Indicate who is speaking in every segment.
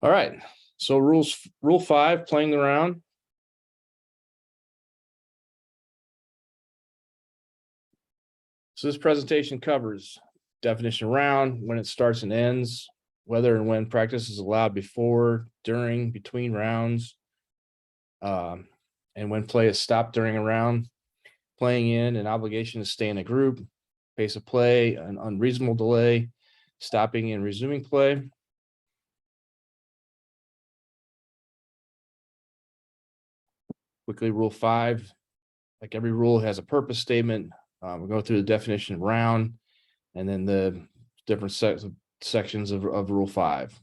Speaker 1: All right, so rule 5, playing the round. So this presentation covers definition of round, when it starts and ends, whether and when practice is allowed before, during, between rounds, and when play is stopped during a round, playing in, an obligation to stay in a group, pace of play, an unreasonable delay, stopping and resuming play. Quickly, rule 5, like every rule has a purpose statement. We'll go through the definition of round and then the different sections of rule 5.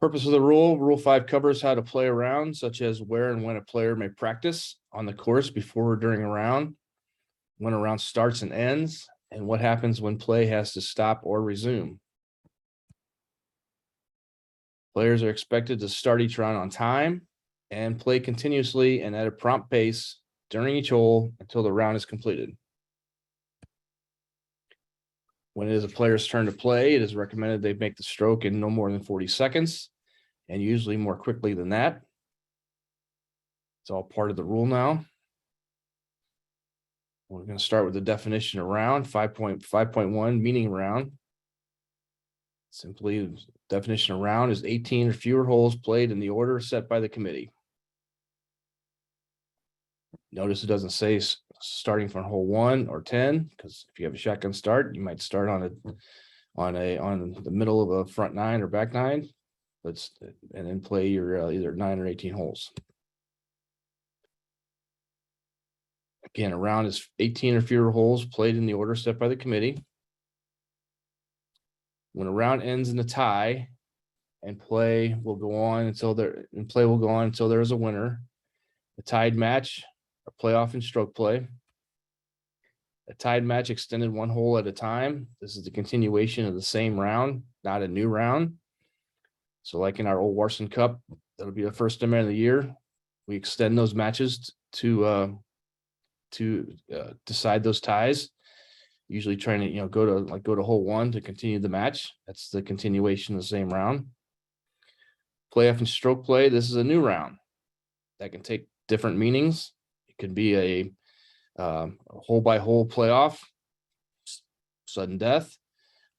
Speaker 1: Purpose of the rule 5 covers how to play a round, such as where and when a player may practice on the course before or during a round, when a round starts and ends, and what happens when play has to stop or resume. Players are expected to start each round on time and play continuously and at a prompt pace during each hole until the round is completed. When it is a player's turn to play, it is recommended they make the stroke in no more than 40 seconds, and usually more quickly than that. It's all part of the rule now. We're going to start with the definition of round, 5.5.1, meaning round. Simply, definition of round is 18 or fewer holes played in the order set by the committee. Notice it doesn't say starting from hole 1 or 10, because if you have a shotgun start, you might start on the middle of a front 9 or back 9, and then play your either 9 or 18 holes. Again, a round is 18 or fewer holes played in the order set by the committee. When a round ends in a tie, and play will go on until there is a winner. A tied match, a playoff and stroke play. A tied match extended 1 hole at a time. This is the continuation of the same round, not a new round. So like in our old Warson Cup, that'll be the first tournament of the year. We extend those matches to decide those ties. Usually trying to go to hole 1 to continue the match. That's the continuation of the same round. Playoff and stroke play. This is a new round that can take different meanings. It could be a hole by hole playoff, sudden death,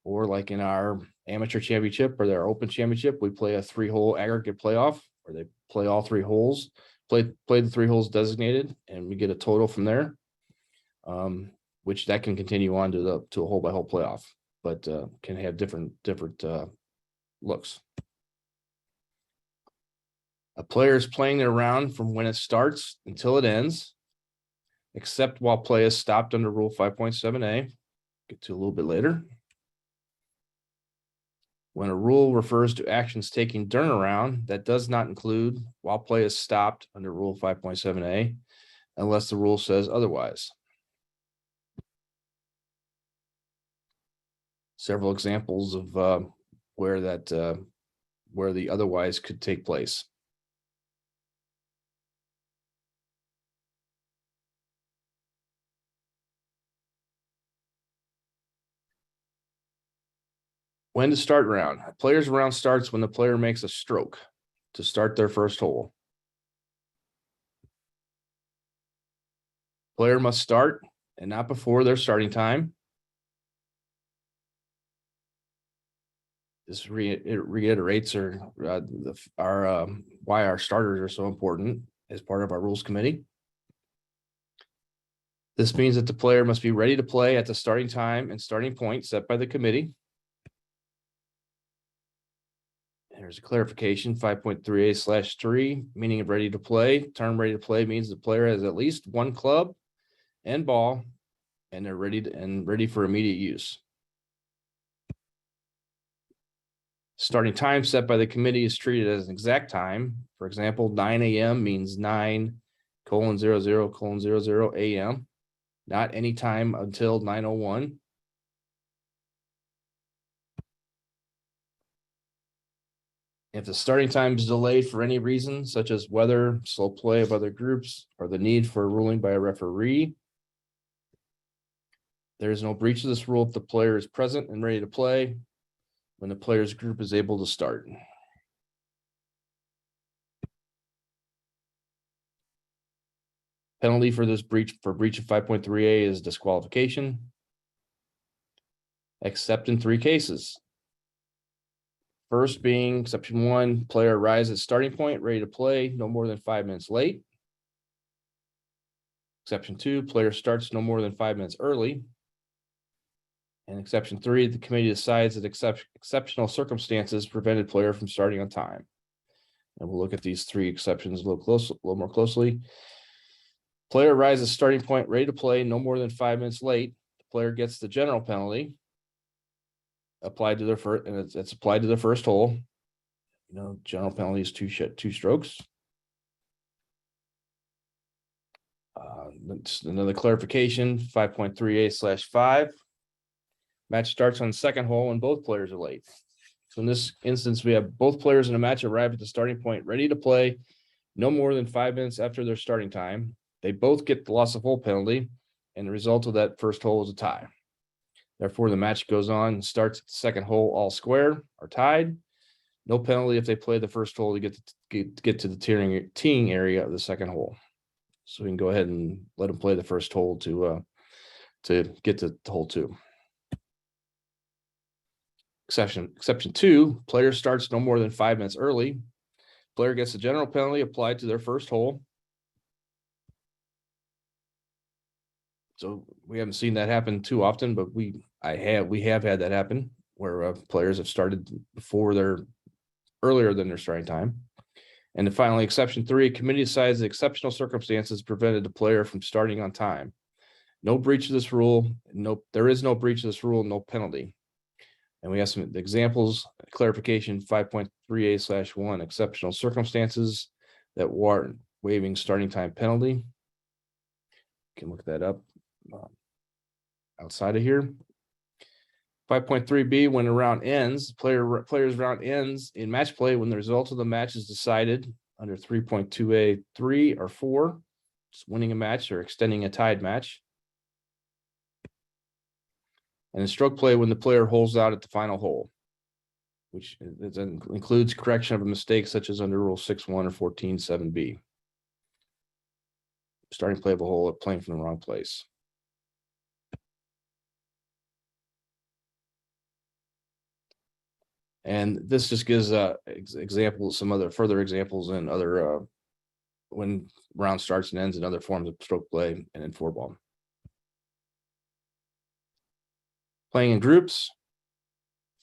Speaker 1: or like in our amateur championship or their open championship, we play a 3-hole aggregate playoff where they play all 3 holes, play the 3 holes designated, and we get a total from there. Which that can continue on to a hole by hole playoff, but can have different looks. A player is playing their round from when it starts until it ends, except while play is stopped under rule 5.7a. Get to a little bit later. When a rule refers to actions taken during a round, that does not include while play is stopped under rule 5.7a, unless the rule says otherwise. Several examples of where the otherwise could take place. When to start round. A player's round starts when the player makes a stroke to start their first hole. Player must start and not before their starting time. This reiterates why our starters are so important as part of our rules committee. This means that the player must be ready to play at the starting time and starting point set by the committee. There's a clarification, 5.3a/3, meaning of ready to play. Term ready to play means the player has at least 1 club and ball, and they're ready for immediate use. Starting time set by the committee is treated as an exact time. For example, 9 a.m. means 9:00:00 a.m., not any time until 9:01. If the starting time is delayed for any reason, such as weather, slow play of other groups, or the need for a ruling by a referee, there is no breach of this rule if the player is present and ready to play when the player's group is able to start. Penalty for this breach of 5.3a is disqualification, except in 3 cases. First being exception 1, player arrives at starting point, ready to play, no more than 5 minutes late. Exception 2, player starts no more than 5 minutes early. And exception 3, the committee decides that exceptional circumstances prevented player from starting on time. And we'll look at these 3 exceptions a little more closely. Player arrives at starting point, ready to play, no more than 5 minutes late. The player gets the general penalty applied to their first, and it's applied to the first hole. You know, general penalty is 2 strokes. Another clarification, 5.3a/5. Match starts on the second hole and both players are late. So in this instance, we have both players in a match arrive at the starting point, ready to play, no more than 5 minutes after their starting time. They both get the loss of hole penalty, and the result of that first hole is a tie. Therefore, the match goes on and starts at the second hole all square or tied. No penalty if they play the first hole to get to the teeing area of the second hole. So we can go ahead and let them play the first hole to get to hole 2. Exception 2, player starts no more than 5 minutes early. Player gets the general penalty applied to their first hole. So we haven't seen that happen too often, but we have had that happen where players have started earlier than their starting time. And then finally, exception 3, committee decides the exceptional circumstances prevented the player from starting on time. No breach of this rule. There is no breach of this rule, no penalty. And we have some examples, clarification 5.3a/1, exceptional circumstances that warrant waiving starting time penalty. You can look that up outside of here. 5.3b, when a round ends, player's round ends in match play when the result of the match is decided under 3.2a3 or 4, just winning a match or extending a tied match. And in stroke play when the player holds out at the final hole, which includes correction of a mistake such as under Rule 6.1 or 14.7b. Starting play of a hole at playing from the wrong place. And this just gives examples, some other further examples in other when round starts and ends in other forms of stroke play and in 4-ball. Playing in groups,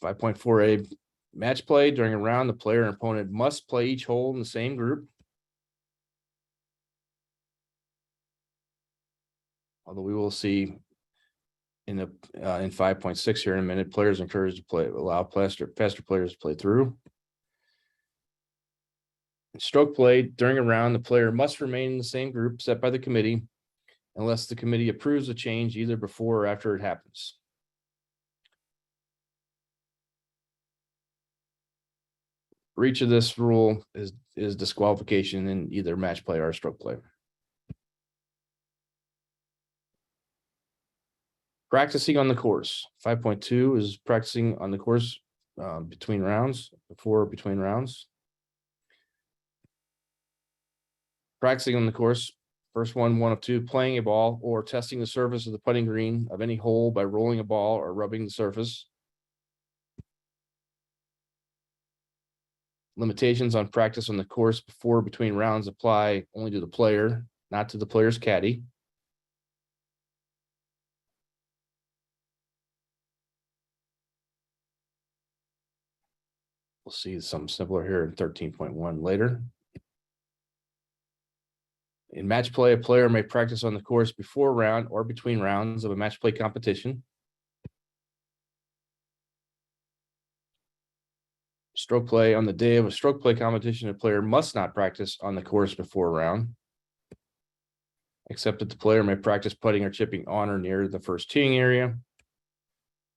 Speaker 1: 5.4a, match play during a round, the player and opponent must play each hole in the same group. Although we will see in 5.6 here in a minute, players encouraged to allow faster players to play through. In stroke play during a round, the player must remain in the same group set by the committee unless the committee approves a change either before or after it happens. Breach of this rule is disqualification in either match play or stroke play. Practicing on the course. 5.2 is practicing on the course between rounds, between rounds. Practicing on the course. First one of 2, playing a ball or testing the surface of the putting green of any hole by rolling a ball or rubbing the surface. Limitations on practice on the course between rounds apply only to the player, not to the player's caddy. We'll see something simpler here in 13.1 later. In match play, a player may practice on the course before round or between rounds of a match play competition. Stroke play, on the day of a stroke play competition, a player must not practice on the course before a round, except that the player may practice putting or chipping on or near the first teeing area,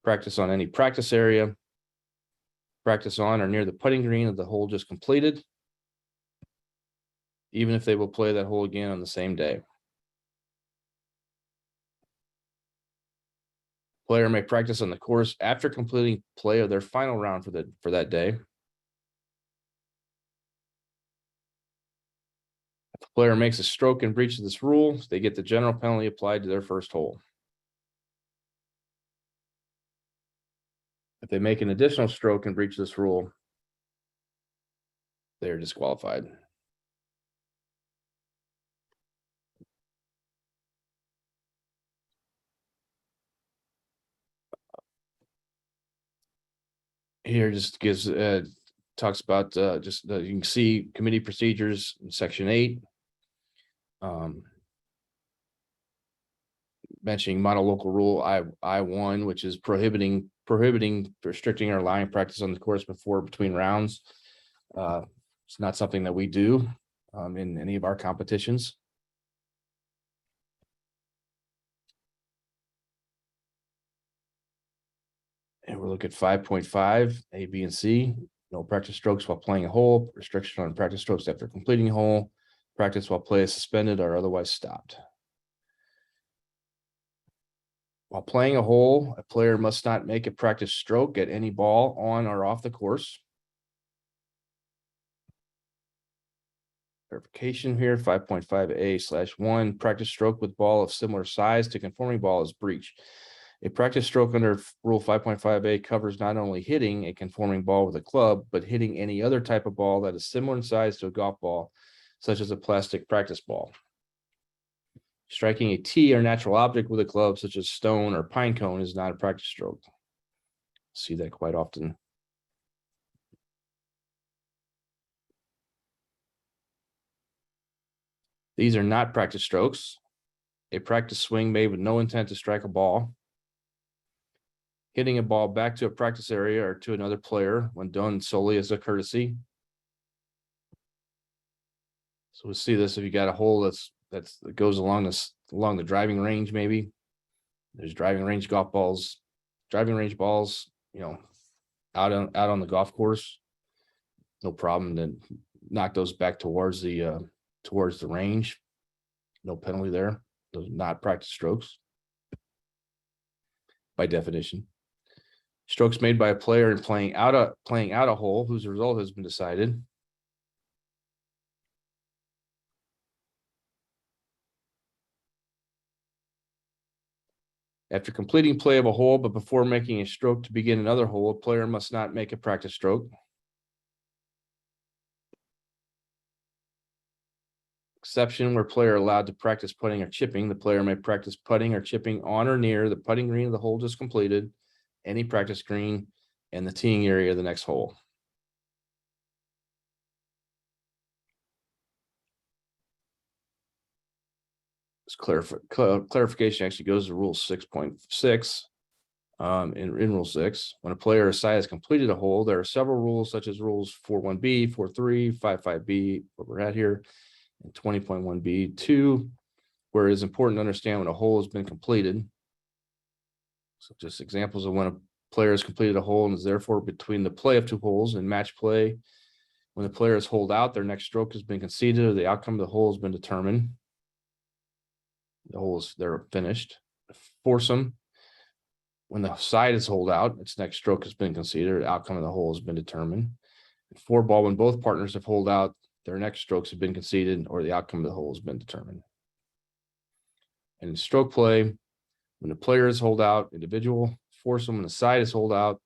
Speaker 1: practice on any practice area, practice on or near the putting green of the hole just completed, even if they will play that hole again on the same day. Player may practice on the course after completing play of their final round for that day. If the player makes a stroke in breach of this rule, they get the general penalty applied to their first hole. If they make an additional stroke and breach this rule, they are disqualified. Here just gives talks about you can see committee procedures in section 8. Mentioning model local rule I1, which is prohibiting, restricting or allowing practice on the course between rounds. It's not something that we do in any of our competitions. And we'll look at 5.5, A, B, and C. No practice strokes while playing a hole, restriction on practice strokes after completing a hole, practice while play is suspended or otherwise stopped. While playing a hole, a player must not make a practice stroke at any ball on or off the course. Verification here, 5.5A/1, practice stroke with ball of similar size to conforming ball is breach. A practice stroke under rule 5.5A covers not only hitting a conforming ball with a club, but hitting any other type of ball that is similar in size to a golf ball, such as a plastic practice ball. Striking a tee or natural object with a club, such as stone or pine cone, is not a practice stroke. See that quite often. These are not practice strokes. A practice swing made with no intent to strike a ball. Hitting a ball back to a practice area or to another player when done solely as a courtesy. So we'll see this if you got a hole that goes along the driving range. Maybe there's driving range balls, you know, out on the golf course. No problem. Then knock those back towards the range. No penalty there. Those are not practice strokes by definition. Strokes made by a player in playing out a hole whose result has been decided. After completing play of a hole, but before making a stroke to begin another hole, a player must not make a practice stroke. Exception where player allowed to practice putting or chipping. The player may practice putting or chipping on or near the putting green of the hole just completed, any practice green, and the teeing area of the next hole. This clarification actually goes to rule 6.6. In rule 6, when a player side has completed a hole, there are several rules such as rules 4.1b, 4.3, 5.5b, what we're at here, and 20.1b2, where it is important to understand when a hole has been completed. So just examples of when a player has completed a hole and is therefore between the play of two holes. In match play, when the player is holed out, their next stroke has been conceded or the outcome of the hole has been determined. The holes, they're finished. Foursome, when the side is holed out, its next stroke has been conceded, the outcome of the hole has been determined. Four ball, when both partners have holed out, their next strokes have been conceded or the outcome of the hole has been determined. And in stroke play, when the player is holed out, individual. Foursome, when the side is holed out.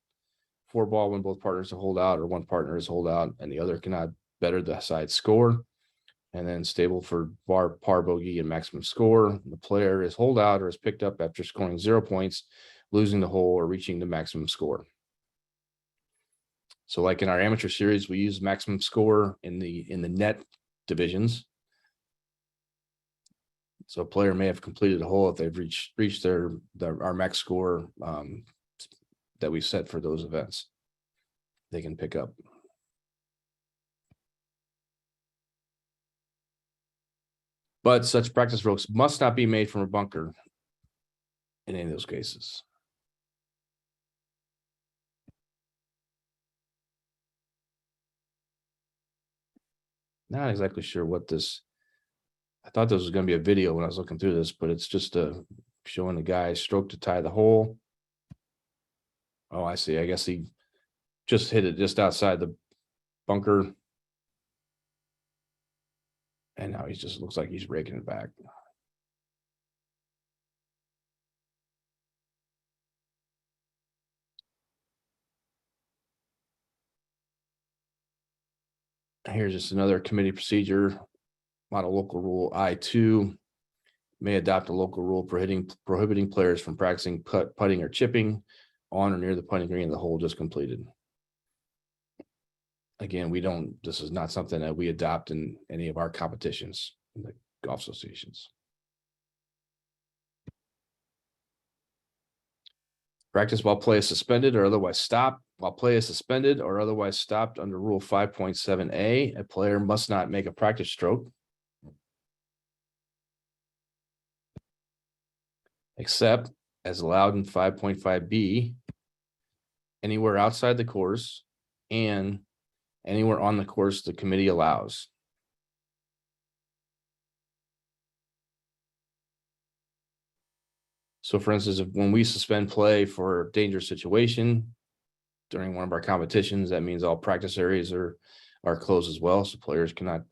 Speaker 1: Four ball, when both partners are holed out or one partner is holed out and the other cannot better the side score. And then stable for par, bogey, and maximum score. The player is holed out or is picked up after scoring 0 points, losing the hole or reaching the maximum score. So like in our amateur series, we use maximum score in the net divisions. So a player may have completed a hole if they've reached our max score that we set for those events. They can pick up. But such practice strokes must not be made from a bunker in any of those cases. Not exactly sure what this. I thought this was going to be a video when I was looking through this, but it's just showing the guy stroke to tie the hole. Oh, I see. I guess he just hit it just outside the bunker. And now he just looks like he's raking it back. Here's just another committee procedure. Model local rule I2 may adopt a local rule prohibiting players from practicing putting or chipping on or near the putting green of the hole just completed. Again, this is not something that we adopt in any of our competitions in the golf associations. Practice while play is suspended or otherwise stopped. While play is suspended or otherwise stopped under Rule 5.7a, a player must not make a practice stroke, except as allowed in 5.5b, anywhere outside the course and anywhere on the course the committee allows. So for instance, when we suspend play for a dangerous situation during one of our competitions, that means all practice areas are closed as well. So players cannot,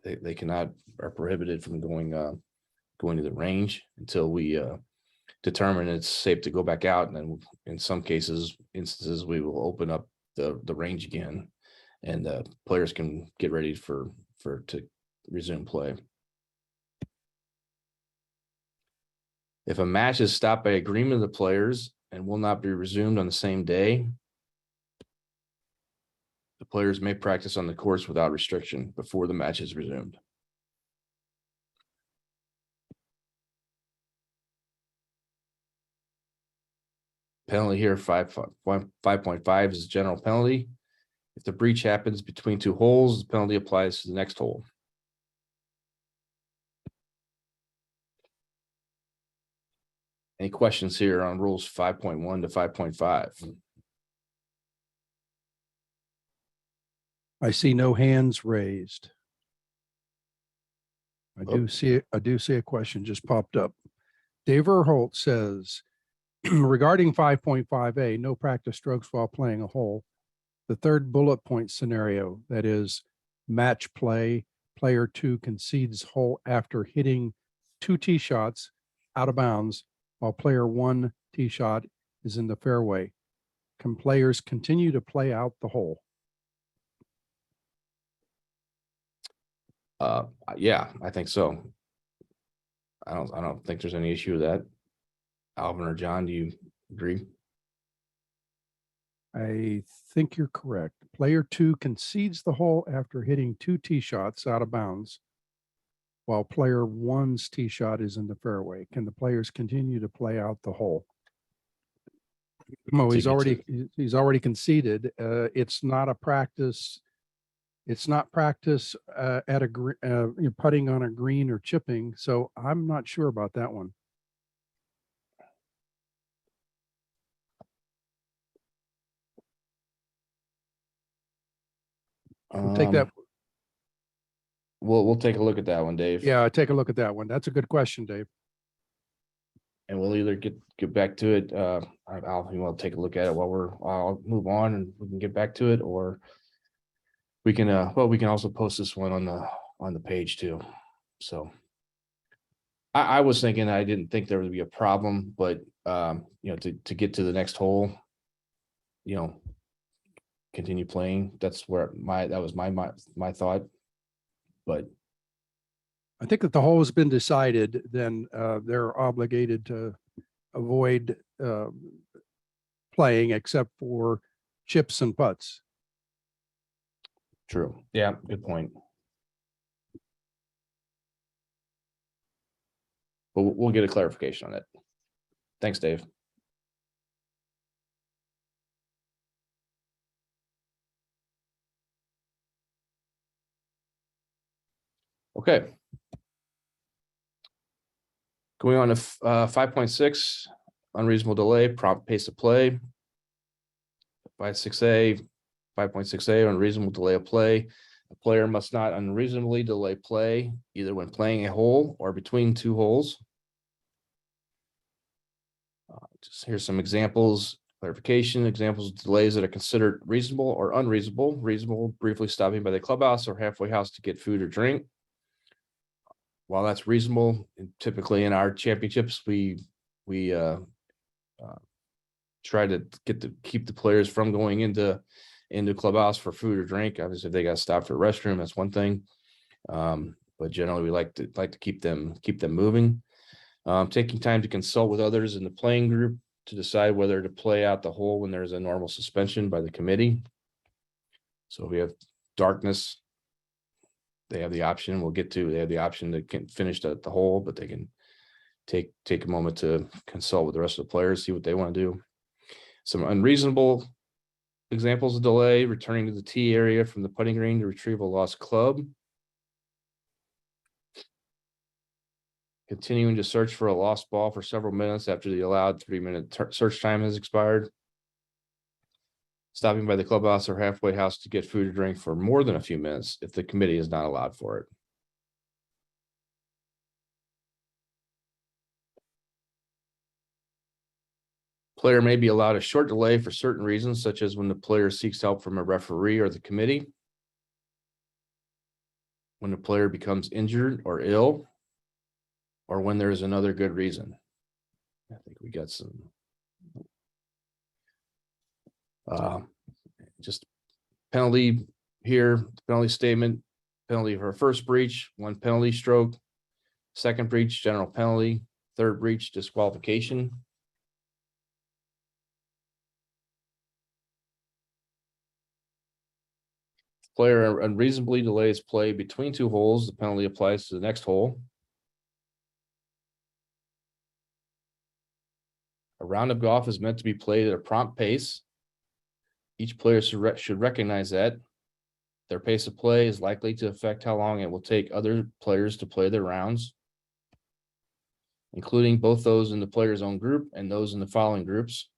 Speaker 1: they cannot, are prohibited from going to the range until we determine it's safe to go back out. And then in some instances, we will open up the range again and players can get ready to resume play. If a match is stopped by agreement of the players and will not be resumed on the same day, the players may practice on the course without restriction before the match is resumed. Penalty here, 5.5 is a general penalty. If the breach happens between two holes, the penalty applies to the next hole. Any questions here on rules 5.1 to 5.5?
Speaker 2: I see no hands raised. I do see a question just popped up. Dave Erholt says, regarding 5.5a, no practice strokes while playing a hole. The third bullet point scenario, that is match play, player 2 concedes hole after hitting 2 tee shots out of bounds while player 1 tee shot is in the fairway. Can players continue to play out the hole?
Speaker 1: Yeah, I think so. I don't think there's any issue with that. Alvin or John, do you agree?
Speaker 2: I think you're correct. Player 2 concedes the hole after hitting 2 tee shots out of bounds while player 1's tee shot is in the fairway. Can the players continue to play out the hole? Well, he's already conceded. It's not a practice. It's not practice at you're putting on a green or chipping. So I'm not sure about that one. We'll take that.
Speaker 1: We'll take a look at that one, Dave.
Speaker 2: Yeah, take a look at that one. That's a good question, Dave.
Speaker 1: And we'll either get back to it. Alvin, you want to take a look at it while I'll move on and we can get back to it, or we can we can also post this one on the page too. So I was thinking, I didn't think there would be a problem, but to get to the next hole, continue playing. That's where that was my thought. But
Speaker 2: I think that the hole has been decided, then they're obligated to avoid playing except for chips and putts.
Speaker 1: True. Yeah, good point. But we'll get a clarification on it. Thanks, Dave. Okay. Going on to 5.6, unreasonable delay, prompt pace of play. 5.6a, unreasonable delay of play. A Player must not unreasonably delay play either when playing a hole or between two holes. Just here's some examples, clarification, examples of delays that are considered reasonable or unreasonable. Reasonable, briefly stopping by the clubhouse or halfway house to get food or drink. While that's reasonable, typically in our championships, we try to keep the players from going into clubhouse for food or drink. Obviously, if they got to stop for the restroom, that's one thing. But generally, we like to keep them moving. Taking time to consult with others in the playing group to decide whether to play out the hole when there's a normal suspension by the committee. So if we have darkness, they have the option. They have the option to finish the hole, but they can take a moment to consult with the rest of the players, see what they want to do. Some unreasonable examples of delay: returning to the tee area from the putting green to retrieve a lost club. Continuing to search for a lost ball for several minutes after the allowed 3-minute search time has expired. Stopping by the clubhouse or halfway house to get food or drink for more than a few minutes if the committee is not allowed for it. Player may be allowed a short delay for certain reasons, such as when the player seeks help from a referee or the committee, when the player becomes injured or ill, or when there is another good reason. I think we got some just penalty here, penalty statement, penalty for first breach, 1 penalty stroke, second breach, general penalty, third breach, disqualification. Player unreasonably delays play between two holes, the penalty applies to the next hole. A round of golf is meant to be played at a prompt pace. Each player should recognize that their pace of play is likely to affect how long it will take other players to play their rounds, including both those in the player's own group and those in the following groups.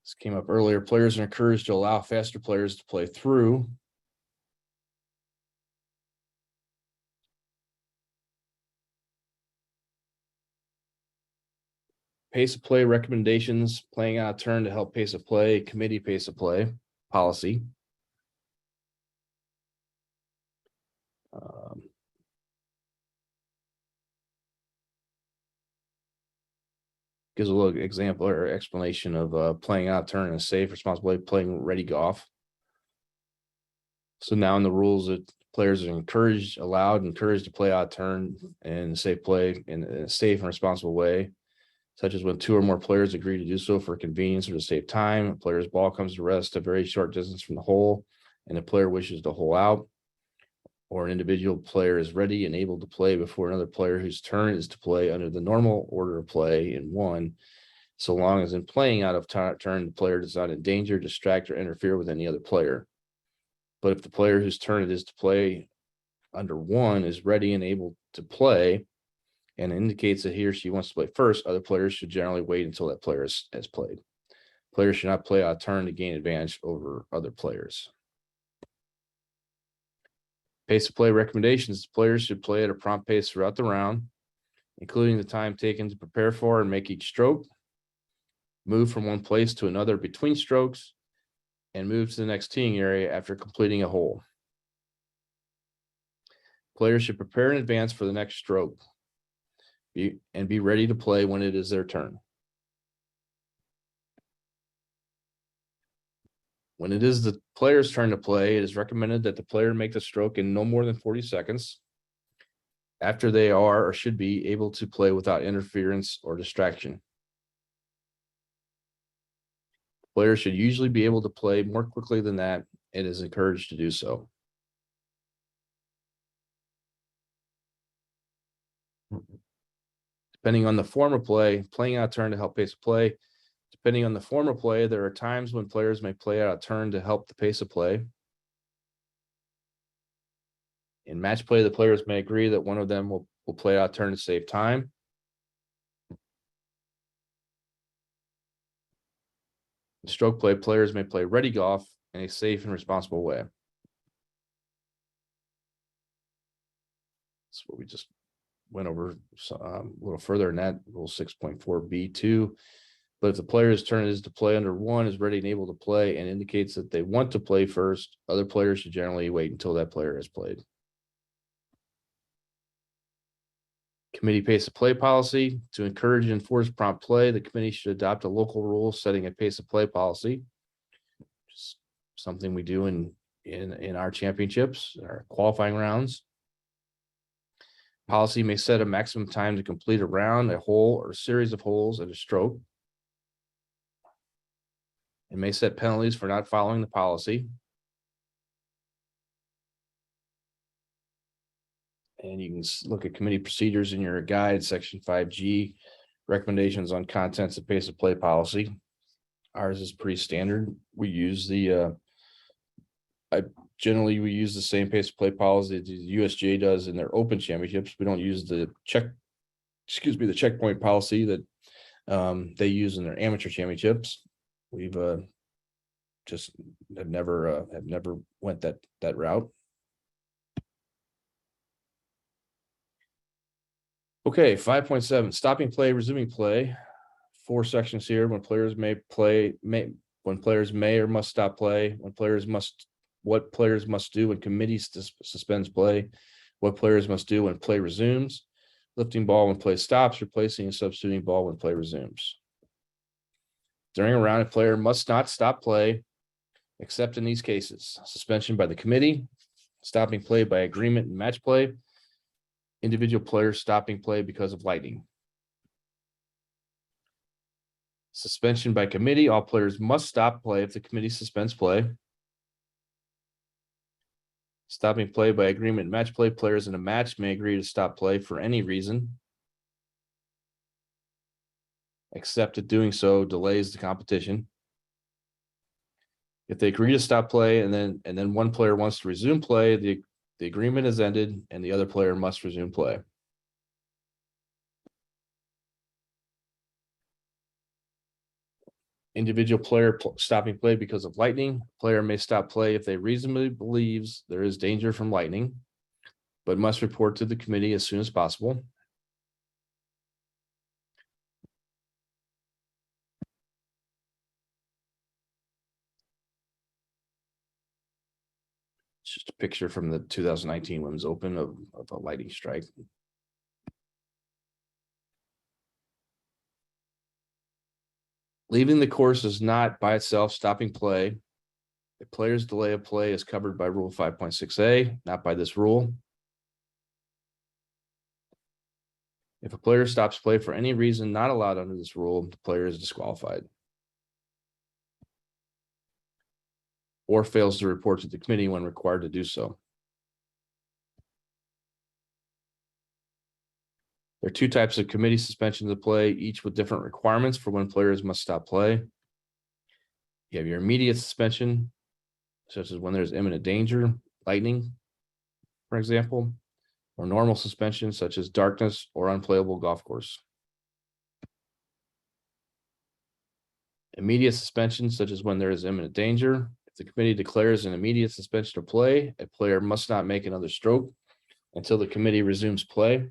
Speaker 1: This came up earlier. Players are encouraged to allow faster players to play through. Pace of play recommendations, playing out a turn to help pace of play, committee pace of play policy. Gives a little example or explanation of playing out a turn in a safe, responsible way, playing ready golf. So now in the rules that players are encouraged to play out a turn and safe play in a safe and responsible way, such as when 2 or more players agree to do so for convenience or to save time. A player's ball comes to rest a very short distance from the hole, and the player wishes to hole out, or an individual player is ready and able to play before another player whose turn is to play under the normal order of play in one, so long as in playing out of turn, the player does not endanger, distract, or interfere with any other player. But if the player whose turn it is to play under one is ready and able to play and indicates that he or she wants to play first, other players should generally wait until that player has played. Players should not play out of turn to gain advantage over other players. Pace of play recommendations. Players should play at a prompt pace throughout the round, including the time taken to prepare for and make each stroke, move from one place to another between strokes, and move to the next teeing area after completing a hole. Players should prepare in advance for the next stroke and be ready to play when it is their turn. When it is the player's turn to play, it is recommended that the player make the stroke in no more than 40 seconds after they are or should be able to play without interference or distraction. Players should usually be able to play more quickly than that. It is encouraged to do so. Depending on the form of play, playing out a turn to help pace of play. Depending on the form of play, there are times when players may play out a turn to help the pace of play. In match play, the players may agree that one of them will play out a turn to save time. In stroke play, players may play ready golf in a safe and responsible way. That's what we just went over a little further in that rule 6.4b2. But if the player's turn is to play under one, is ready and able to play, and indicates that they want to play first, other players should generally wait until that player has played. Committee pace of play policy. To encourage and enforce prompt play, the committee should adopt a local rule setting a pace of play policy. Just something we do in our championships, our qualifying rounds. Policy may set a maximum time to complete a round, a hole, or a series of holes at a stroke. It may set penalties for not following the policy. And you can look at committee procedures in your guide, section 5G, recommendations on contents of pace of play policy. Ours is pretty standard. We use we use the same pace of play policy that the USGA does in their open championships. We don't use the checkpoint policy that they use in their amateur championships. We've just have never went that route. Okay, 5.7, stopping play, resuming play. 4 sections here. When players when players may or must stop play, what players must do when committee suspends play, what players must do when play resumes, lifting ball when play stops, replacing and substituting ball when play resumes. During a round, a player must not stop play, except in these cases: suspension by the committee, stopping play by agreement in match play, individual players stopping play because of lightning. Suspension by committee, all players must stop play if the committee suspends play. Stopping play by agreement in match play, players in a match may agree to stop play for any reason, except that doing so delays the competition. If they agree to stop play and then one player wants to resume play, the agreement is ended and the other player must resume play. Individual player stopping play because of lightning. Player may stop play if they reasonably believes there is danger from lightning, but must report to the committee as soon as possible. It's just a picture from the 2019 Women's Open of a lightning strike. Leaving the course is not by itself stopping play. A player's delay of play is covered by Rule 5.6a, not by this rule. If a player stops play for any reason not allowed under this rule, the player is disqualified or fails to report to the committee when required to do so. There are 2 types of committee suspensions of play, each with different requirements for when players must stop play. You have your immediate suspension, such as when there's imminent danger, lightning, for example, or normal suspension, such as darkness or unplayable golf course. Immediate suspension, such as when there is imminent danger. If the committee declares an immediate suspension of play, a player must not make another stroke until the committee resumes play.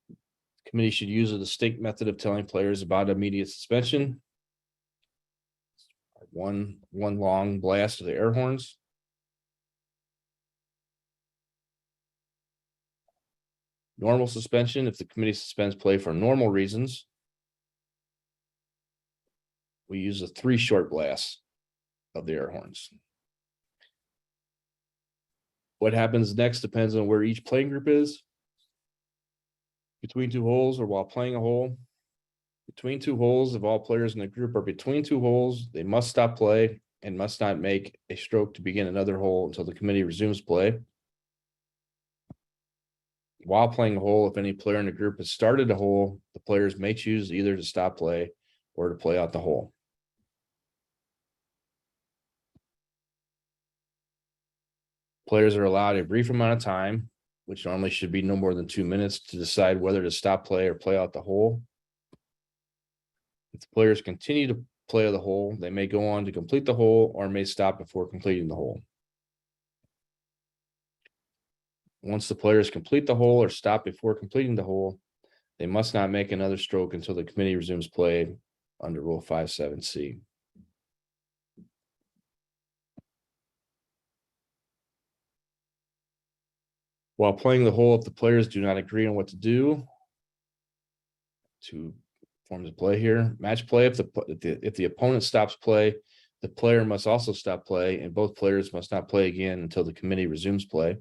Speaker 1: The committee should use a distinct method of telling players about immediate suspension. One long blast of the air horns. Normal suspension, if the committee suspends play for normal reasons, we use 3 short blasts of the air horns. What happens next depends on where each playing group is. Between 2 holes or while playing a hole. Between 2 holes, if all players in the group are between 2 holes, they must stop play and must not make a stroke to begin another hole until the committee resumes play. While playing a hole, if any player in the group has started a hole, the players may choose either to stop play or to play out the hole. Players are allowed a brief amount of time, which normally should be no more than 2 minutes, to decide whether to stop play or play out the hole. If the players continue to play the hole, they may go on to complete the hole or may stop before completing the hole. Once the players complete the hole or stop before completing the hole, they must not make another stroke until the committee resumes play under Rule 57C. While playing the hole, if the players do not agree on what to do, two forms of play here. Match play, if the opponent stops play, the player must also stop play, and both players must not play again until the committee resumes play.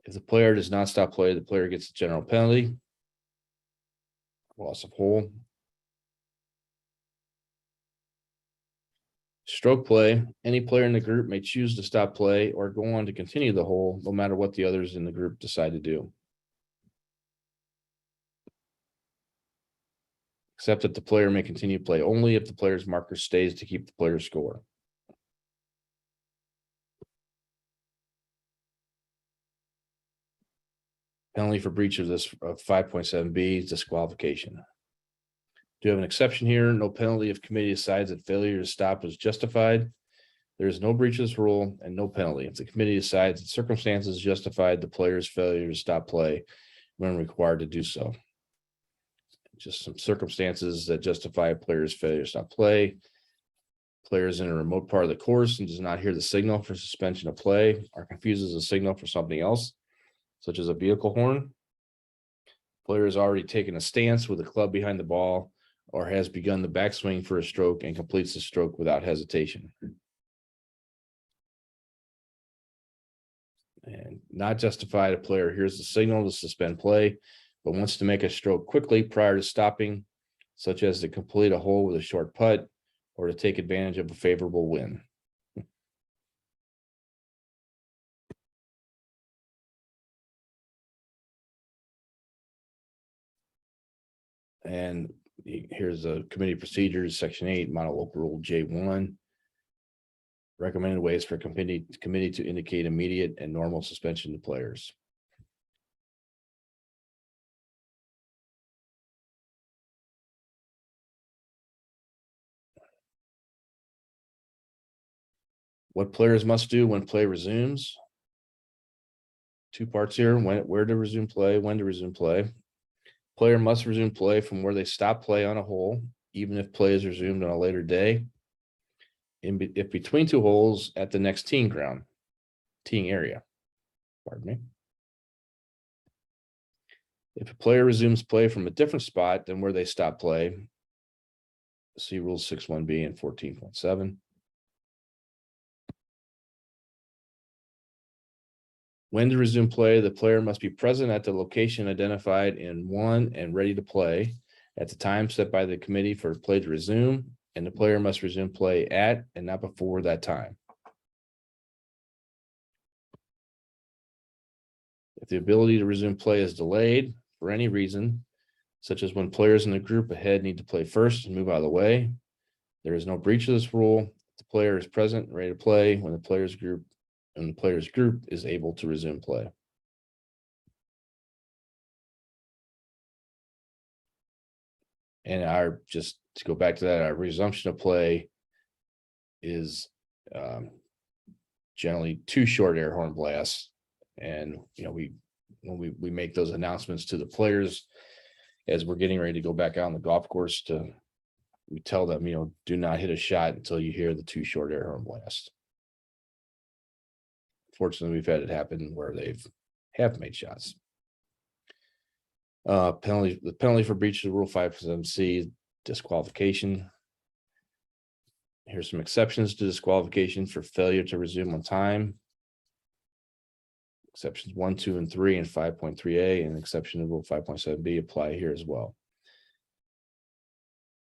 Speaker 1: If the player does not stop play, the player gets a general penalty. Loss of hole. Stroke play, any player in the group may choose to stop play or go on to continue the hole, no matter what the others in the group decide to do. Except that the player may continue to play only if the player's marker stays to keep the player's score. Penalty for breach of this of 5.7B is disqualification. Do you have an exception here? No penalty if committee decides that failure to stop was justified. There is no breach of this rule and no penalty if the committee decides that circumstances justified the player's failure to stop play when required to do so. Just some circumstances that justify a player's failure to stop play. Players in a remote part of the course and does not hear the signal for suspension of play or confuses the signal for something else, such as a vehicle horn. Player has already taken a stance with a club behind the ball or has begun the backswing for a stroke and completes the stroke without hesitation. And not justified, a player hears the signal to suspend play, but wants to make a stroke quickly prior to stopping, such as to complete a hole with a short putt or to take advantage of a favorable wind. And here's the committee procedures, Section 8, Model Local Rule J1. Recommended ways for committee to indicate immediate and normal suspension to players. What players must do when play resumes. Two parts here, where to resume play, when to resume play. Player must resume play from where they stop play on a hole, even if play is resumed on a later day. If between two holes at the next teeing area, pardon me. If a player resumes play from a different spot than where they stop play, see rules 6.1b and 14.7. When to resume play, the player must be present at the location identified in 1 and ready to play at the time set by the committee for play to resume, and the player must resume play at and not before that time. If the ability to resume play is delayed for any reason, such as when players in the group ahead need to play first and move out of the way, there is no breach of this rule. The player is present and ready to play when the players group is able to resume play. And just to go back to that, our resumption of play is generally 2 short air horn blasts. And, when we make those announcements to the players, as we're getting ready to go back out on the golf course, we tell them, do not hit a shot until you hear the 2 short air horn blasts. Fortunately, we've had it happen where have made shots. The penalty for breach of Rule 5.7C, disqualification. Here's some exceptions to disqualification for failure to resume on time. Exceptions 1, 2, and 3 and 5.3A and exception to Rule 5.7B apply here as well.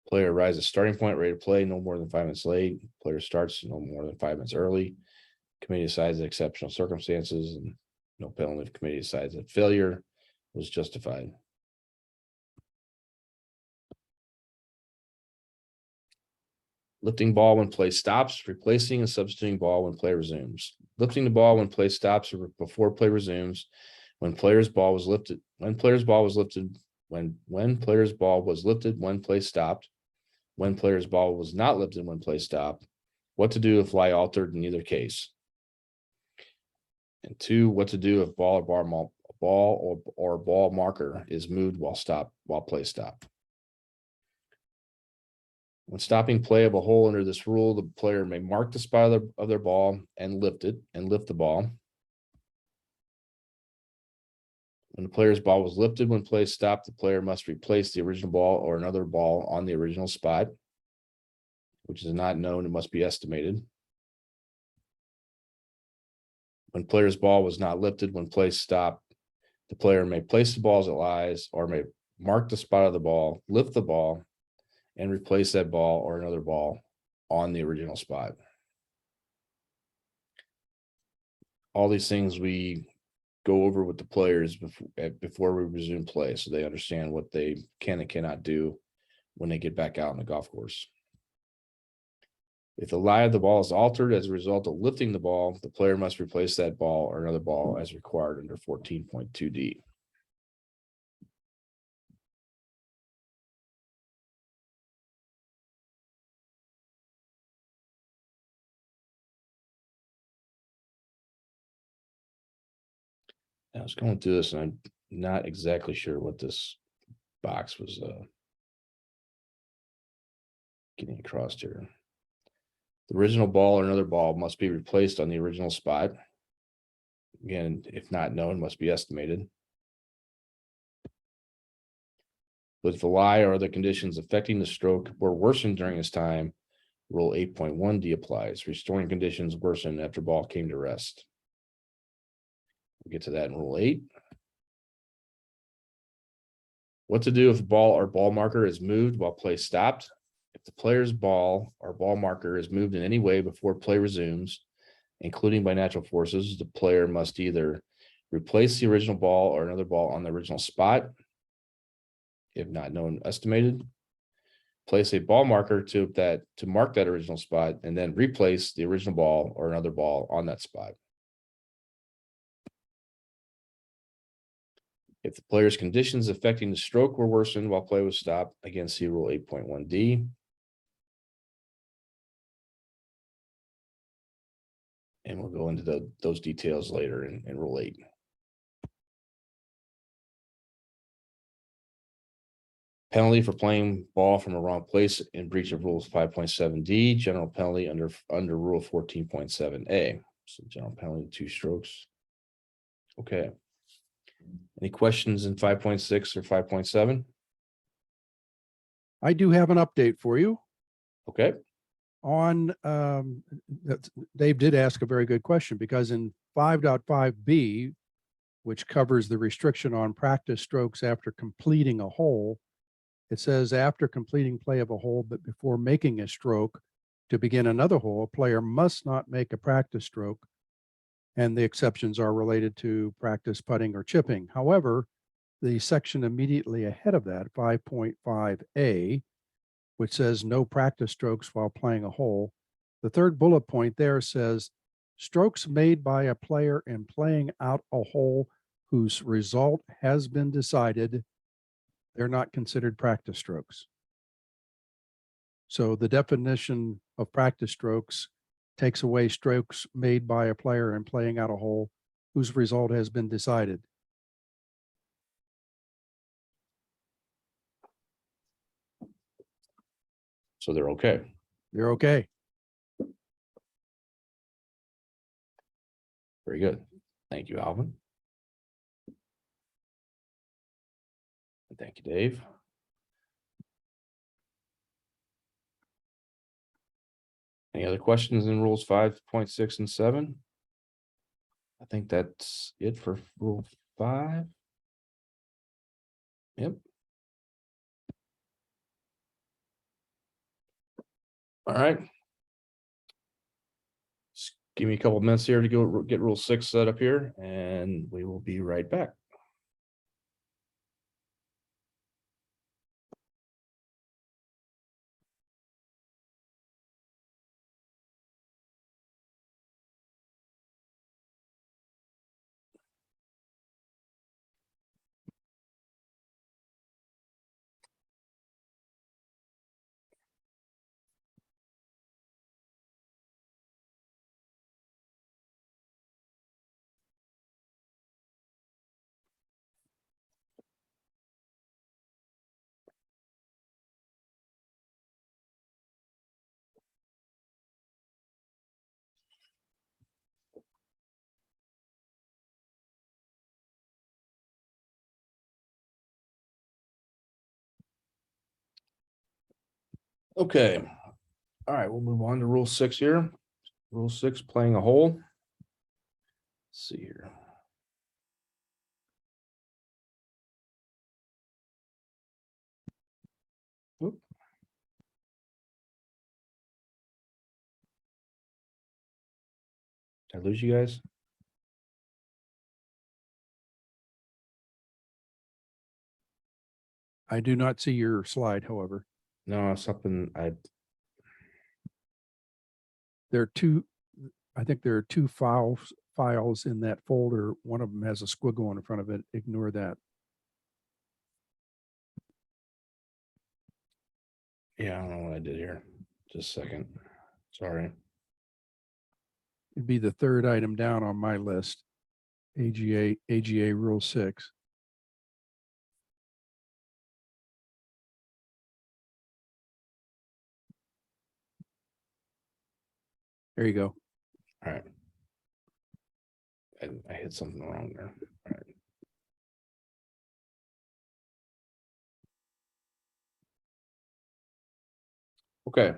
Speaker 1: Player arrives at starting point, ready to play, no more than 5 minutes late. Player starts no more than 5 minutes early. Committee decides that exceptional circumstances and no penalty if committee decides that failure was justified. Lifting ball when play stops, replacing and substituting ball when play resumes. Lifting the ball when play stops or before play resumes. When player's ball was lifted when player's ball was lifted when play stopped, when player's ball was not lifted when play stopped, what to do if lie altered in either case. And 2, what to do if ball or ball marker is moved while play stopped. When stopping play of a hole under this rule, the player may mark the spot of their ball and lift the ball. When the player's ball was lifted when play stopped, the player must replace the original ball or another ball on the original spot, which is not known and must be estimated. When player's ball was not lifted when play stopped, the player may place the ball as it lies or may mark the spot of the ball, lift the ball, and replace that ball or another ball on the original spot. All these things we go over with the players before we resume play, so they understand what they can and cannot do when they get back out on the golf course. If the lie of the ball is altered as a result of lifting the ball, the player must replace that ball or another ball as required under 14.2D. I was going through this and I'm not exactly sure what this box was getting across here. The original ball or another ball must be replaced on the original spot. Again, if not known, must be estimated. But if the lie or other conditions affecting the stroke were worsened during this time, Rule 8.1D applies. Restoring conditions worsened after ball came to rest. We'll get to that in Rule 8. What to do if the ball or ball marker is moved while play stopped? If the player's ball or ball marker is moved in any way before play resumes, including by natural forces, the player must either replace the original ball or another ball on the original spot, if not known, estimated, place a ball marker to mark that original spot, and then replace the original ball or another ball on that spot. If the player's conditions affecting the stroke were worsened while play was stopped, again, see Rule 8.1D. And we'll go into those details later in Rule 8. Penalty for playing ball from a wrong place in breach of Rule 5.7D, general penalty under Rule 14.7A. So general penalty, 2 strokes. Okay. Any questions in 5.6 or 5.7?
Speaker 2: I do have an update for you
Speaker 1: Okay.
Speaker 2: on, Dave did ask a very good question, because in 5.5B, which covers the restriction on practice strokes after completing a hole, it says after completing play of a hole, but before making a stroke to begin another hole, a player must not make a practice stroke. And the exceptions are related to practice putting or chipping. However, the section immediately ahead of that, 5.5A, which says no practice strokes while playing a hole, the third bullet point there says strokes made by a player in playing out a hole whose result has been decided, they're not considered practice strokes. So the definition of practice strokes takes away strokes made by a player in playing out a hole whose result has been decided.
Speaker 1: So they're okay.
Speaker 2: They're okay.
Speaker 1: Very good. Thank you, Alvin. And thank you, Dave. Any other questions in Rules 5.6 and 7? I think that's it for Rule 5. Yep. All right. Just give me a couple minutes here to go get Rule 6 set up here, and we will be right back. Okay. All right, we'll move on to rule 6 here. Rule 6, playing a hole. Let's see here. Oop. Did I lose you guys?
Speaker 2: I do not see your slide, however.
Speaker 1: No, something
Speaker 2: There are two, I think there are two files in that folder. One of them has a squiggle in front of it. Ignore that.
Speaker 1: yeah, I don't know what I did here. Just a second. Sorry.
Speaker 2: It'd be the third item down on my list. AGA Rule 6. There you go.
Speaker 1: All right. I hit something wrong there. All right. Okay.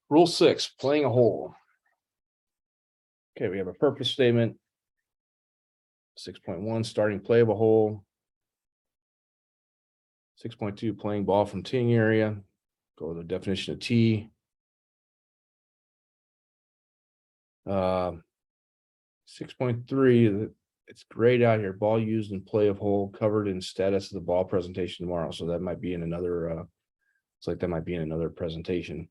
Speaker 1: Rule 6, playing a hole. Okay, we have a purpose statement. 6.1, starting play of a hole. 6.2, playing ball from teeing area. Go with the definition of tee. 6.3, it's grayed out here. Ball used in play of hole, covered in status of the ball presentation tomorrow. So that might be in another. It's like that might be in another presentation.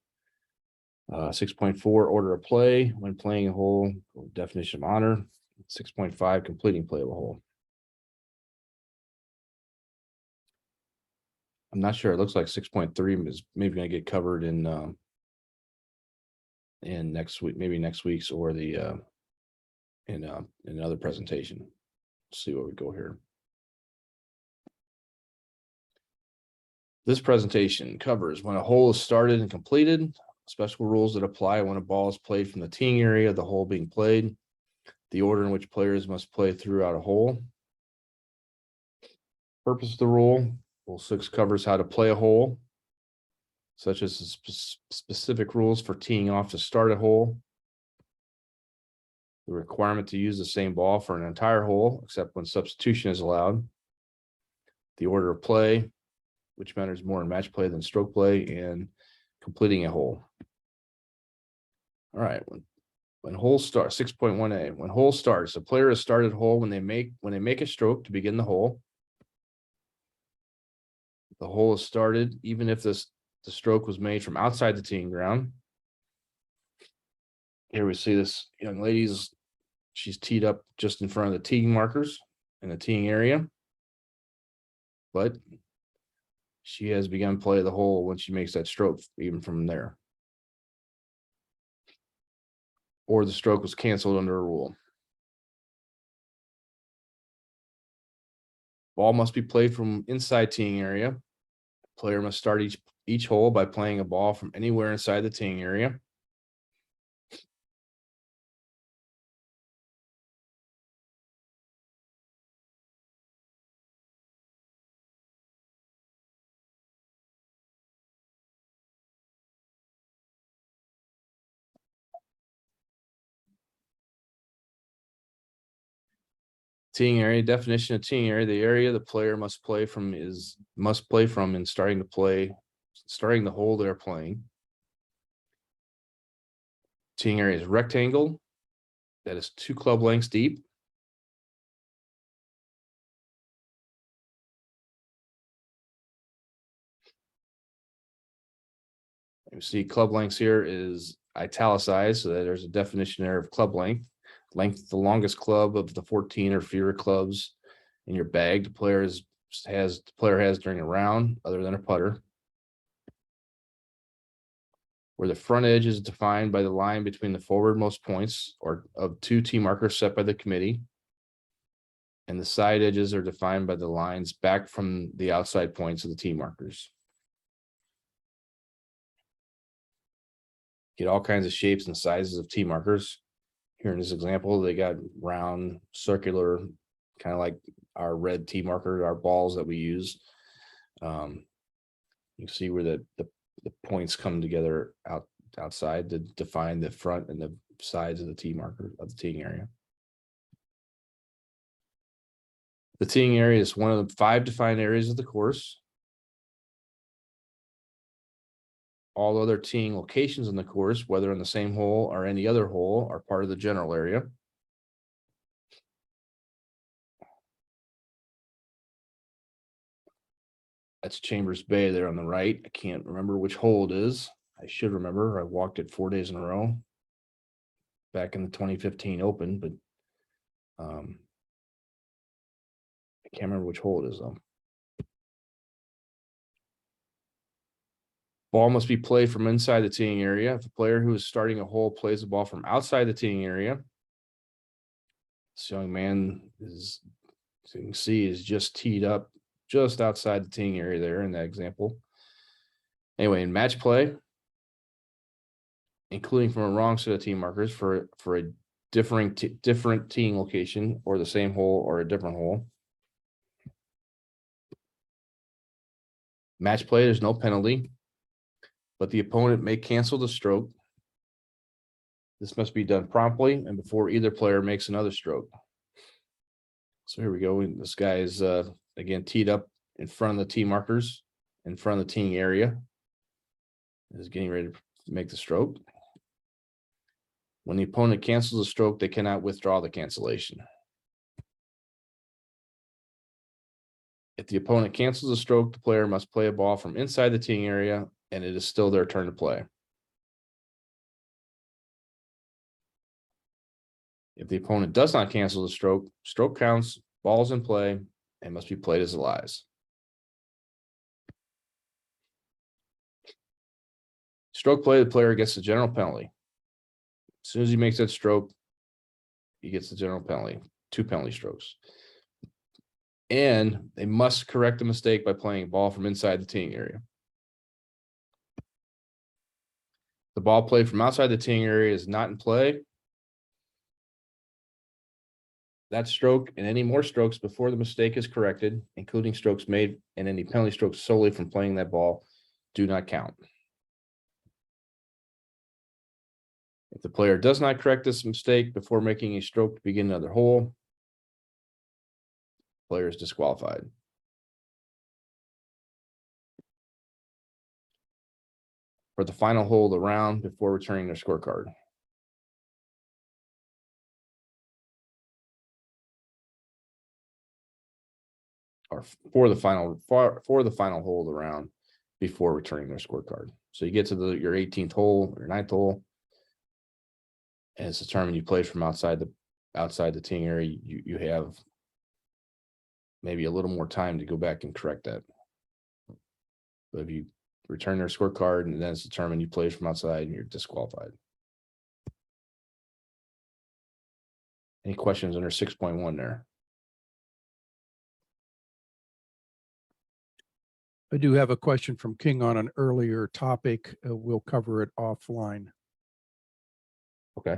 Speaker 1: 6.4, order of play when playing a hole. Definition of honor. 6.5, completing play of a hole. I'm not sure. It looks like 6.3 is maybe going to get covered in next week, maybe next week's or the in another presentation. Let's see where we go here. This presentation covers when a hole is started and completed, special rules that apply when a ball is played from the teeing area of the hole being played, the order in which players must play throughout a hole. Purpose of the rule. Rule 6 covers how to play a hole, such as specific rules for teeing off to start a hole, the requirement to use the same ball for an entire hole, except when substitution is allowed, the order of play, which matters more in match play than stroke play, and completing a hole. All right, when hole starts, 6.1a, when hole starts, a player has started hole when they make a stroke to begin the hole. The hole is started even if the stroke was made from outside the teeing ground. Here we see this young lady's, she's teed up just in front of the teeing markers in the teeing area. But she has begun play of the hole when she makes that stroke, even from there. Or the stroke was canceled under a rule. Ball must be played from inside teeing area. Player must start each hole by playing a ball from anywhere inside the teeing area. Teeing area, definition of teeing area, the area the player must play from in starting the hole they're playing. Teeing area is rectangle that is 2 club lengths deep. You see club lengths here is italicized, so that there's a definition there of club length. Length, the longest club of the 14 or fewer clubs in your bag the player has during a round, other than a putter. Where the front edge is defined by the line between the forwardmost points or of 2 tee markers set by the committee. And the side edges are defined by the lines back from the outside points of the tee markers. Get all kinds of shapes and sizes of tee markers. Here in this example, they got round, circular, kind of like our red tee marker, our balls that we use. You can see where the points come together outside to define the front and the sides of the tee marker of the teeing area. The teeing area is one of the 5 defined areas of the course. All other teeing locations in the course, whether in the same hole or any other hole, are part of the general area. That's Chambers Bay there on the right. I can't remember which hole it is. I should remember. I walked it 4 days in a row back in the 2015 Open, but I can't remember which hole it is though. Ball must be played from inside the teeing area. If a player who is starting a hole plays the ball from outside the teeing area, this young man is, as you can see, is just teed up just outside the teeing area there in that example. Anyway, in match play, including from a wrong set of tee markers for a different teeing location or the same hole or a different hole. Match play, there's no penalty, but the opponent may cancel the stroke. This must be done promptly and before either player makes another stroke. So here we go. This guy is again teed up in front of the tee markers, in front of the teeing area. Is getting ready to make the stroke. When the opponent cancels the stroke, they cannot withdraw the cancellation. If the opponent cancels a stroke, the player must play a ball from inside the teeing area, and it is still their turn to play. If the opponent does not cancel the stroke, stroke counts, ball's in play, and must be played as it lies. Stroke play, the player gets the general penalty. As soon as he makes that stroke, he gets the general penalty, 2 penalty strokes. And they must correct the mistake by playing a ball from inside the teeing area. The ball played from outside the teeing area is not in play. That stroke and any more strokes before the mistake is corrected, including strokes made and any penalty strokes solely from playing that ball, do not count. If the player does not correct this mistake before making a stroke to begin another hole, the player is disqualified. For the final hole of the round before returning their scorecard. Or for the final hole of the round before returning their scorecard. So you get to your 18th hole or 9th hole, and it's determined you played from outside the teeing area. You have maybe a little more time to go back and correct that. But if you return their scorecard and then it's determined you played from outside, and you're disqualified. Any questions under 6.1 there?
Speaker 2: I do have a question from King on an earlier topic. We'll cover it offline.
Speaker 1: Okay.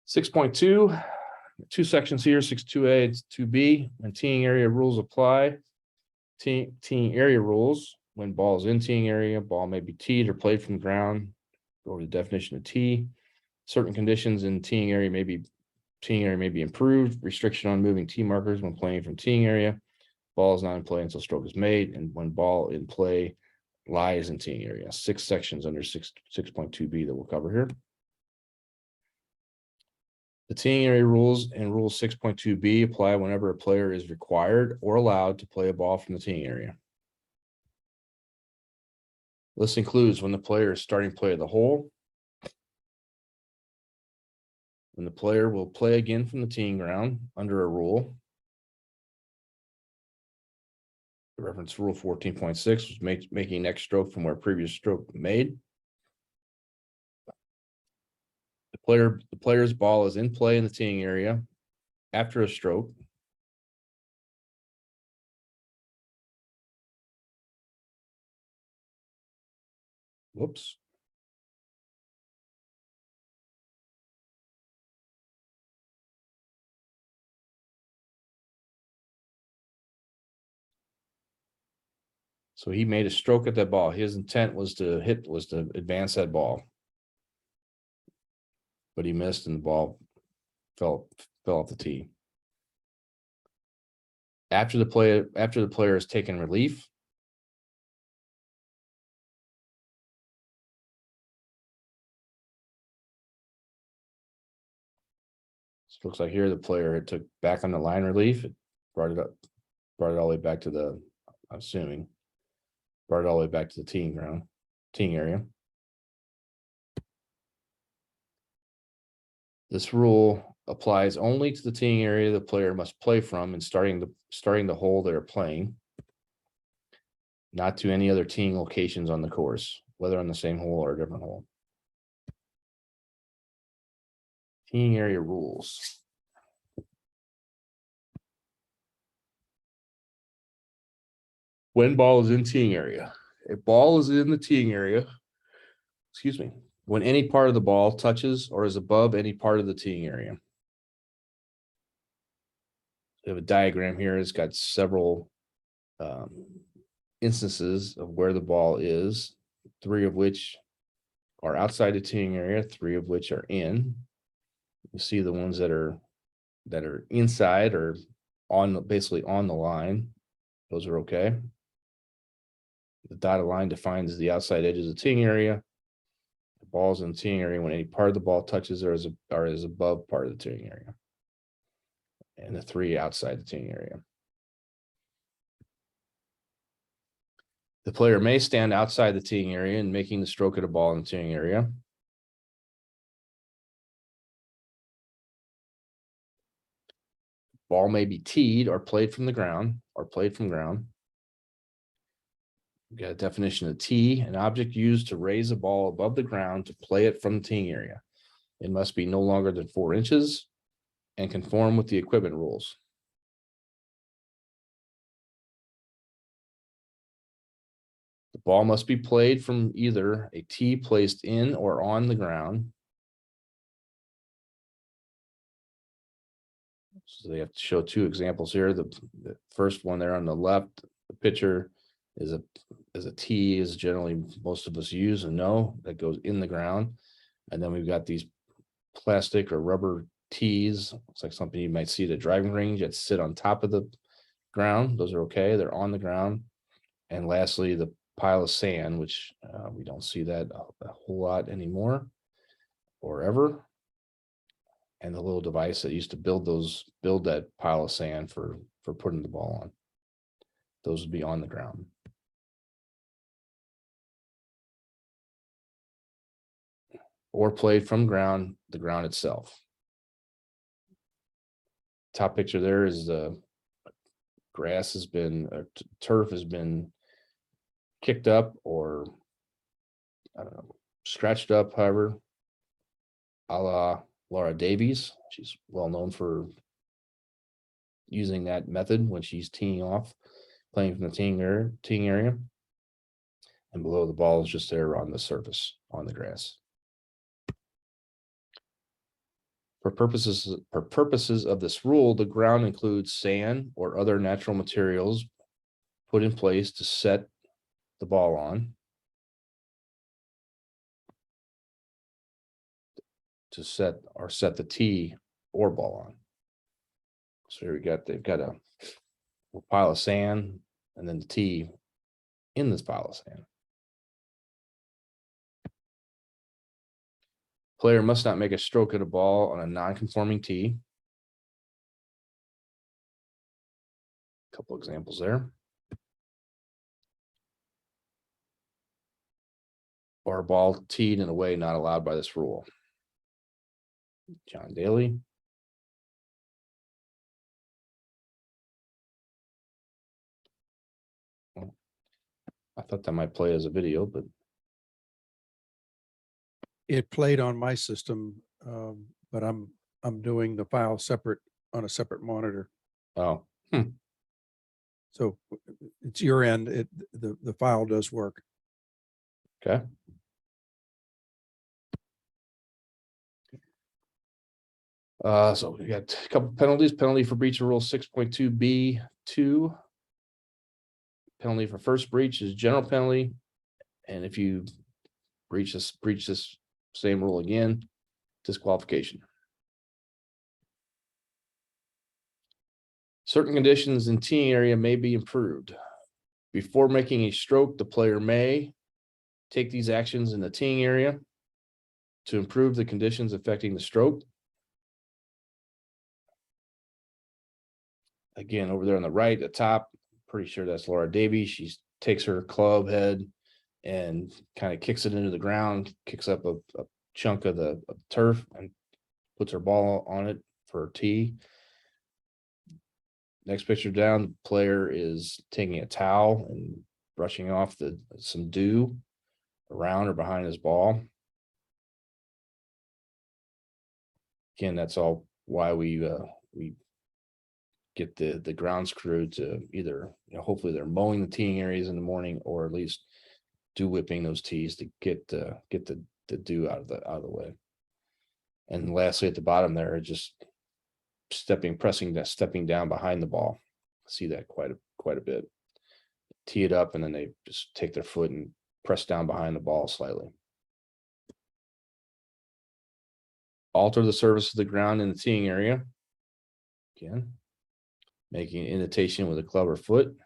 Speaker 1: Six point two sections here, 6.2a, 2b, when teeing area rules apply. Teeing area rules, when ball is in teeing area, ball may be teed or played from the ground. Go over the definition of tee. Certain conditions in teeing area may be improved. Restriction on moving tee markers when playing from teeing area. Ball is not in play until stroke is made, and when ball in play lies in teeing area. 6 sections under 6.2b that we'll cover here. The teeing area rules and rule 6.2b apply whenever a player is required or allowed to play a ball from the teeing area. This includes when the player is starting play of the hole, when the player will play again from the teeing ground under a rule. The reference rule 14.6 was making next stroke from where previous stroke made. The player's ball is in play in the teeing area after a stroke. Whoops. So he made a stroke at that ball. His intent was to advance that ball. But he missed and the ball fell off the tee. After the player has taken relief, so looks like here the player took back on the line relief, it brought it all the way back to the, I'm assuming, brought it all the way back to the teeing area. This rule applies only to the teeing area the player must play from and starting the hole they're playing, not to any other teeing locations on the course, whether on the same hole or a different hole. Teeing area rules. When ball is in teeing area. If ball is in the teeing area, excuse me, when any part of the ball touches or is above any part of the teeing area. We have a diagram here. It's got several instances of where the ball is, 3 of which are outside the teeing area, 3 of which are in. You see the ones that are inside or basically on the line. Those are okay. The dotted line defines the outside edges of the teeing area. The ball's in the teeing area when any part of the ball touches or is above part of the teeing area. And the 3 outside the teeing area. The player may stand outside the teeing area and making the stroke at a ball in the teeing area. Ball may be teed or played from the ground We got a definition of tee, an object used to raise a ball above the ground to play it from the teeing area. It must be no longer than 4 inches and conform with the equipment rules. The ball must be played from either a tee placed in or on the ground. So they have to show 2 examples here. The first one there on the left, the pitcher is a tee is generally most of us use and know that goes in the ground. And then we've got these plastic or rubber tees. Looks like something you might see at a driving range that sit on top of the ground. Those are okay. They're on the ground. And lastly, the pile of sand, which we don't see that a whole lot anymore or ever. And the little device that used to build that pile of sand for putting the ball on. Those would be on the ground. Or played from the ground itself. Top picture there is the grass has been, turf has been kicked up or, I don't know, scratched up, however, a la Laura Davies. She's well known for using that method when she's teeing off, playing from the teeing area. And below the ball is just there on the surface, on the grass. For purposes of this rule, the ground includes sand or other natural materials put in place to set the ball on. To set the tee or ball on. So here they've got a pile of sand and then the tee in this pile of sand. Player must not make a stroke at a ball on a non-conforming tee. Couple examples there. Or a ball teed in a way not allowed by this rule. John Daly. I thought that might play as a video, but
Speaker 2: It played on my system, but I'm doing the file separate on a separate monitor.
Speaker 1: oh,
Speaker 2: So it's your end. The file does work.
Speaker 1: okay. So we got a couple penalties. Penalty for breach of rule 6.2B2. penalty for first breach is general penalty. And if you breach this same rule again, disqualification. Certain conditions in teeing area may be improved. Before making a stroke, the player may take these actions in the teeing area to improve the conditions affecting the stroke. Again, over there on the right, the top, pretty sure that's Laura Davy. She takes her club head and kind of kicks it into the ground, kicks up a chunk of the turf and puts her ball on it for a tee. Next picture down, the player is taking a towel and brushing off some dew around or behind his ball. Again, that's all why we get the grounds crew to either, hopefully they're mowing the teeing areas in the morning, or at least dew whipping those tees to get the dew out of the way. And lastly, at the bottom there, just stepping down behind the ball. See that quite a bit. Tee it up, and then they just take their foot and press down behind the ball slightly. Alter the surface of the ground in the teeing area. Again, making an indentation with a club or foot.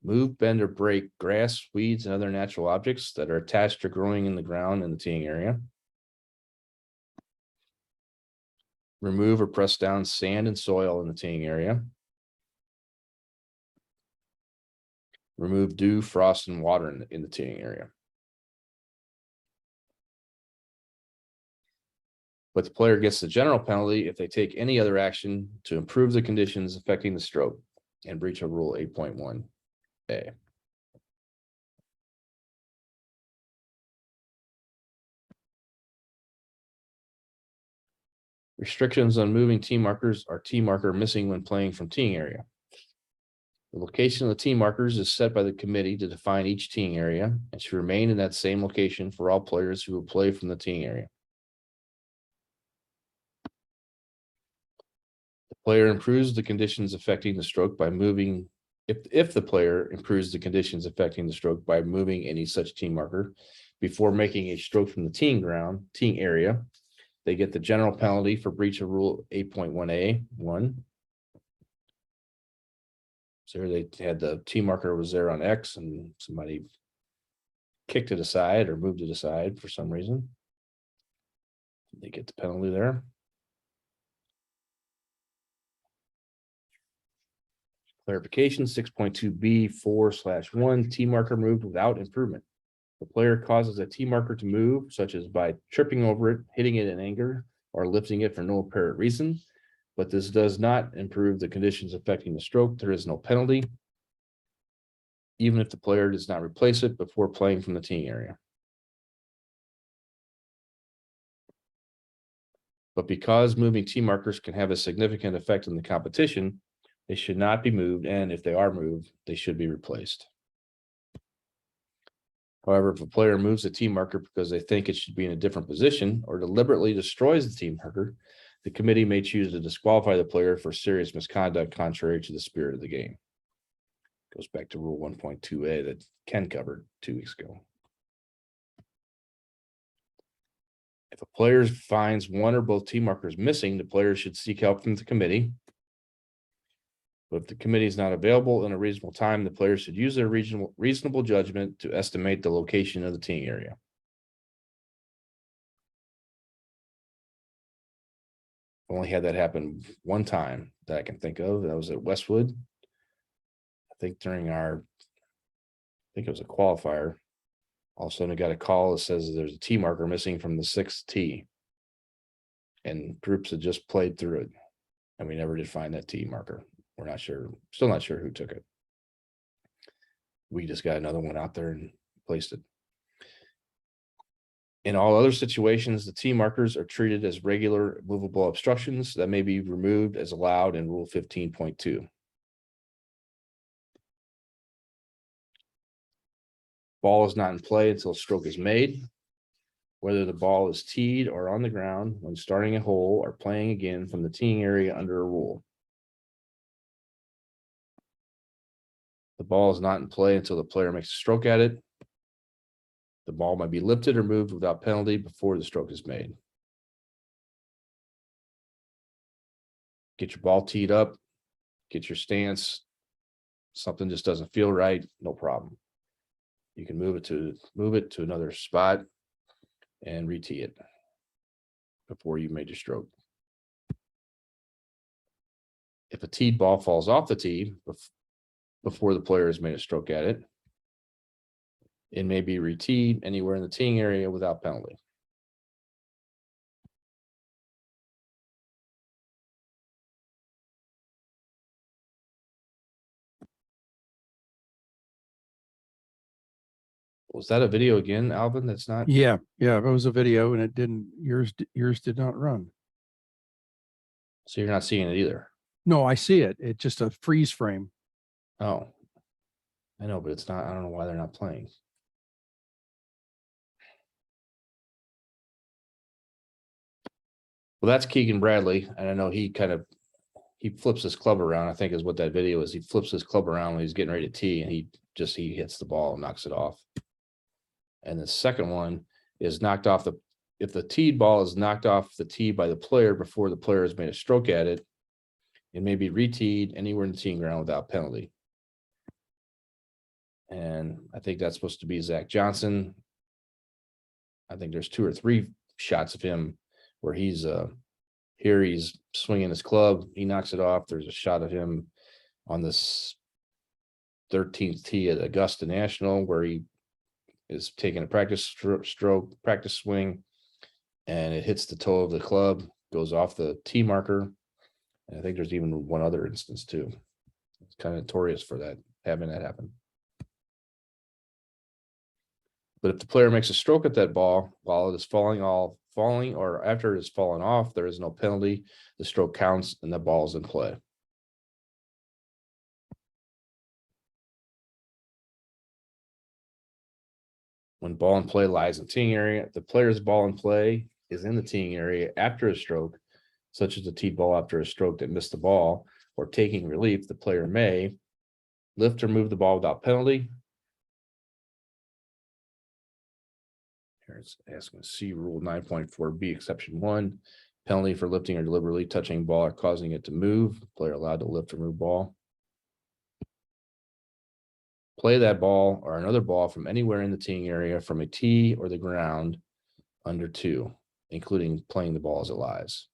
Speaker 1: Move, bend, or break grass, weeds, and other natural objects that are attached or growing in the ground in the teeing area. Remove or press down sand and soil in the teeing area. Remove dew, frost, and water in the teeing area. But the player gets the general penalty if they take any other action to improve the conditions affecting the stroke and breach of Rule 8.1A. Restrictions on moving tee markers are tee marker missing when playing from teeing area. The location of the tee markers is set by the committee to define each teeing area and should remain in that same location for all players who will play from the teeing area. The player improves the conditions affecting the stroke by moving. If the player improves the conditions affecting the stroke by moving any such tee marker before making a stroke from the teeing area, they get the general penalty for breach of Rule 8.1A1. So they had the tee marker was there on X and somebody kicked it aside or moved it aside for some reason. They get the penalty there. Clarification 6.2B4/1 tee marker moved without improvement. The player causes a tee marker to move, such as by tripping over it, hitting it in anger, or lifting it for no apparent reason. But this does not improve the conditions affecting the stroke. There is no penalty, even if the player does not replace it before playing from the teeing area. But because moving tee markers can have a significant effect on the competition, they should not be moved, and if they are moved, they should be replaced. However, if a player moves a tee marker because they think it should be in a different position or deliberately destroys the tee marker, the committee may choose to disqualify the player for serious misconduct contrary to the spirit of the game. Goes back to Rule 1.2A that Ken covered 2 weeks ago. If a player finds one or both tee markers missing, the player should seek help from the committee. But if the committee is not available in a reasonable time, the player should use their reasonable judgment to estimate the location of the teeing area. Only had that happen one time that I can think of. That was at Westwood. I think during it was a qualifier. All of a sudden I got a call that says there's a tee marker missing from the 6th tee. And groups had just played through it. And we never did find that tee marker. We're not sure, still not sure who took it. We just got another one out there and placed it. In all other situations, the tee markers are treated as regular movable obstructions that may be removed as allowed in Rule 15.2. Ball is not in play until a stroke is made. Whether the ball is teed or on the ground when starting a hole or playing again from the teeing area under a rule. The ball is not in play until the player makes a stroke at it. The ball might be lifted or moved without penalty before the stroke is made. Get your ball teed up, get your stance. Something just doesn't feel right, no problem. You can move it to another spot and re-tee it before you made your stroke. If a teed ball falls off the tee before the player has made a stroke at it, it may be re-teed anywhere in the teeing area without penalty. Was that a video again, Alvin? That's not.
Speaker 2: Yeah, it was a video and it didn't, yours did not run.
Speaker 1: So you're not seeing it either.
Speaker 2: No, I see it. It's just a freeze frame.
Speaker 1: Oh, I know, but it's not. I don't know why they're not playing. Well, that's Keegan Bradley, and I know he flips his club around. I think is what that video is. He flips his club around when he's getting ready to tee, and he hits the ball and knocks it off. And the second one is knocked off if the teed ball is knocked off the tee by the player before the player has made a stroke at it, it may be re-teed anywhere in the teeing ground without penalty. And I think that's supposed to be Zach Johnson. I think there's 2 or 3 shots of him where he's swinging his club. He knocks it off. There's a shot of him on this 13th tee at Augusta National where he is taking a practice practice swing, and it hits the toe of the club, goes off the tee marker. And I think there's even one other instance too. It's kind of notorious for that, having that happen. But if the player makes a stroke at that ball while it is falling or after it has fallen off, there is no penalty. The stroke counts and the ball is in play. When ball in play lies in teeing area, if the player's ball in play is in the teeing area after a stroke, such as the tee ball after a stroke that missed the ball or taking relief, the player may lift or move the ball without penalty. Here it's asking C rule 9.4B exception 1, penalty for lifting or deliberately touching ball or causing it to move. Player allowed to lift or move ball. Play that ball or another ball from anywhere in the teeing area from a tee or the ground under 2, including playing the ball as it lies.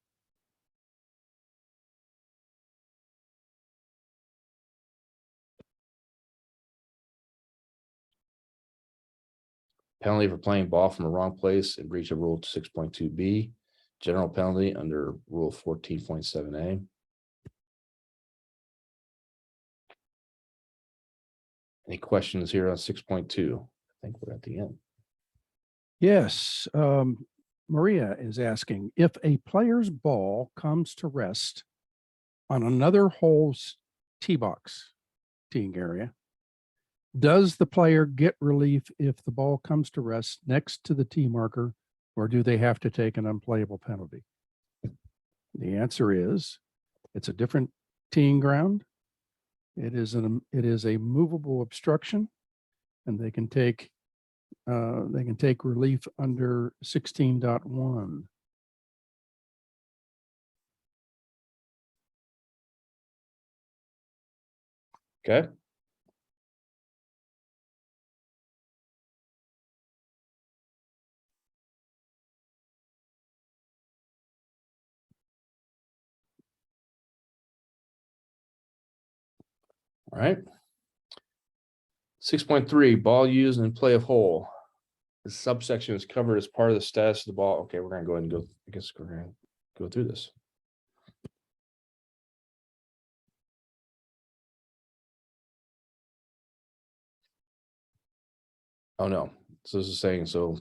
Speaker 1: Penalty for playing ball from a wrong place in breach of rule 6.2B. General penalty under rule 14.7A. Any questions here on 6.2? I think we're at the end.
Speaker 2: Yes. Maria is asking if a player's ball comes to rest on another hole's tee box teeing area, does the player get relief if the ball comes to rest next to the tee marker, or do they have to take an unplayable penalty? The answer is it's a different teeing ground. It is a movable obstruction, and they can take relief under 16.1.
Speaker 1: Okay. All right. 6.3, ball used in play of hole. The subsection is covered as part of the status of the ball. Okay, we're going to go ahead and go. I guess we're going to go through this. Oh no. So this is saying so.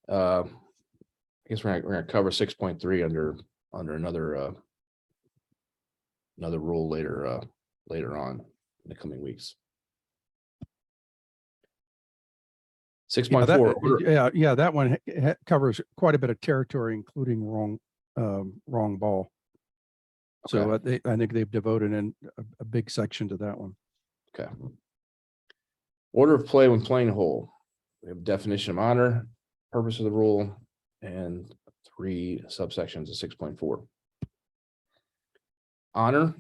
Speaker 1: I guess we're going to cover 6.3 under another rule later on in the coming weeks. 6.4.
Speaker 2: Yeah, that one covers quite a bit of territory, including wrong ball. So
Speaker 1: Okay.
Speaker 2: I think they've devoted in a big section to that one.
Speaker 1: Okay. Order of play when playing a hole. We have definition of honor, purpose of the rule, and 3 subsections of 6.4. Honor,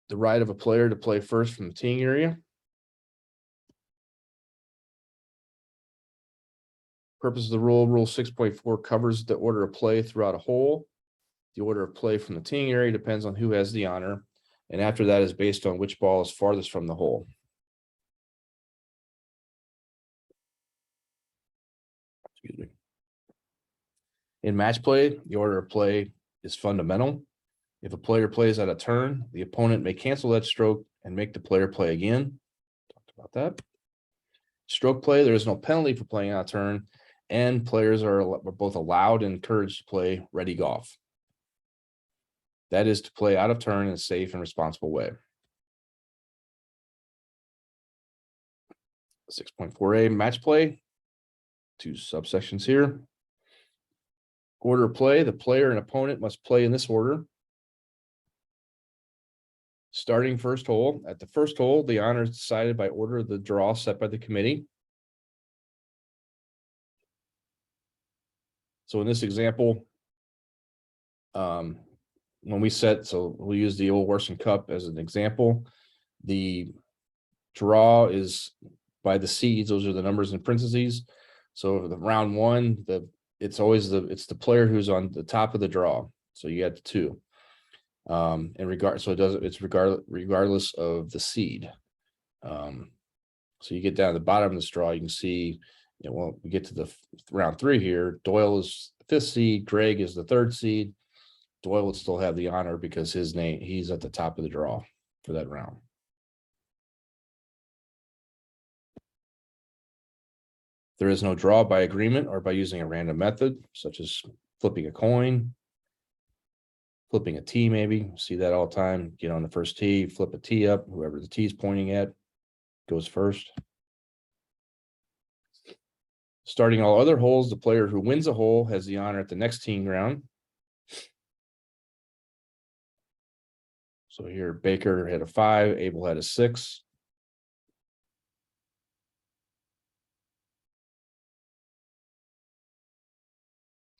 Speaker 1: the right of a player to play first from the teeing area. Purpose of the rule, rule 6.4 covers the order of play throughout a hole. The order of play from the teeing area depends on who has the honor, and after that is based on which ball is farthest from the hole. Excuse me. In match play, the order of play is fundamental. If a player plays out of turn, the opponent may cancel that stroke and make the player play again. Talked about that. Stroke play, there is no penalty for playing out of turn, and players are both allowed and encouraged to play ready golf. That is to play out of turn in a safe and responsible way. 6.4a match play. 2 subsections here. Order of play, the player and opponent must play in this order. Starting first hole. At the first hole, the honor is decided by order of the draw set by the committee. So in this example, when we set, so we'll use the Old Warson Cup as an example. The draw is by the seeds; those are the numbers in parentheses. So the round 1, it's the player who's on the top of the draw. So you get 2. It's regardless of the seed. So you get down to the bottom of this draw, you can see, we get to the round 3 here. Doyle is the 5th seed, Greg is the 3rd seed. Doyle would still have the honor because he's at the top of the draw for that round. There is no draw by agreement or by using a random method, such as flipping a coin, flipping a tee, maybe. See that all the time. Get on the first tee, flip a tee up, whoever the tee is pointing at goes first. Starting all other holes, the player who wins a hole has the honor at the next teeing ground. So here, Baker had a 5, Abel had a 6.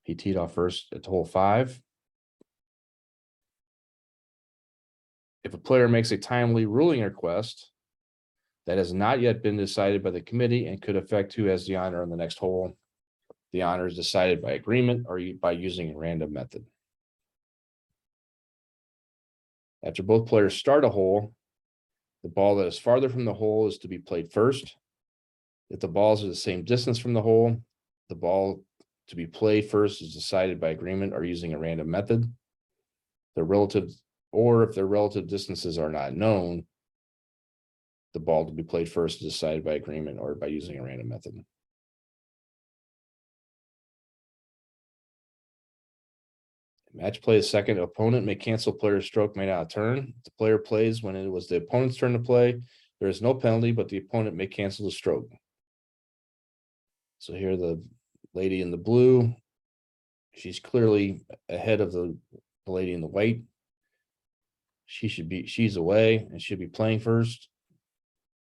Speaker 1: He teed off first at hole 5. If a player makes a timely ruling request that has not yet been decided by the committee and could affect who has the honor on the next hole, the honor is decided by agreement or by using a random method. After both players start a hole, the ball that is farther from the hole is to be played first. If the balls are the same distance from the hole, the ball to be played first is decided by agreement or using a random method. If their relative distances are not known, the ball to be played first is decided by agreement or by using a random method. Match play is second. Opponent may cancel player's stroke made out of turn. The player plays when it was the opponent's turn to play. There is no penalty, but the opponent may cancel the stroke. So here the lady in the blue, she's clearly ahead of the lady in the white. She's away and should be playing first.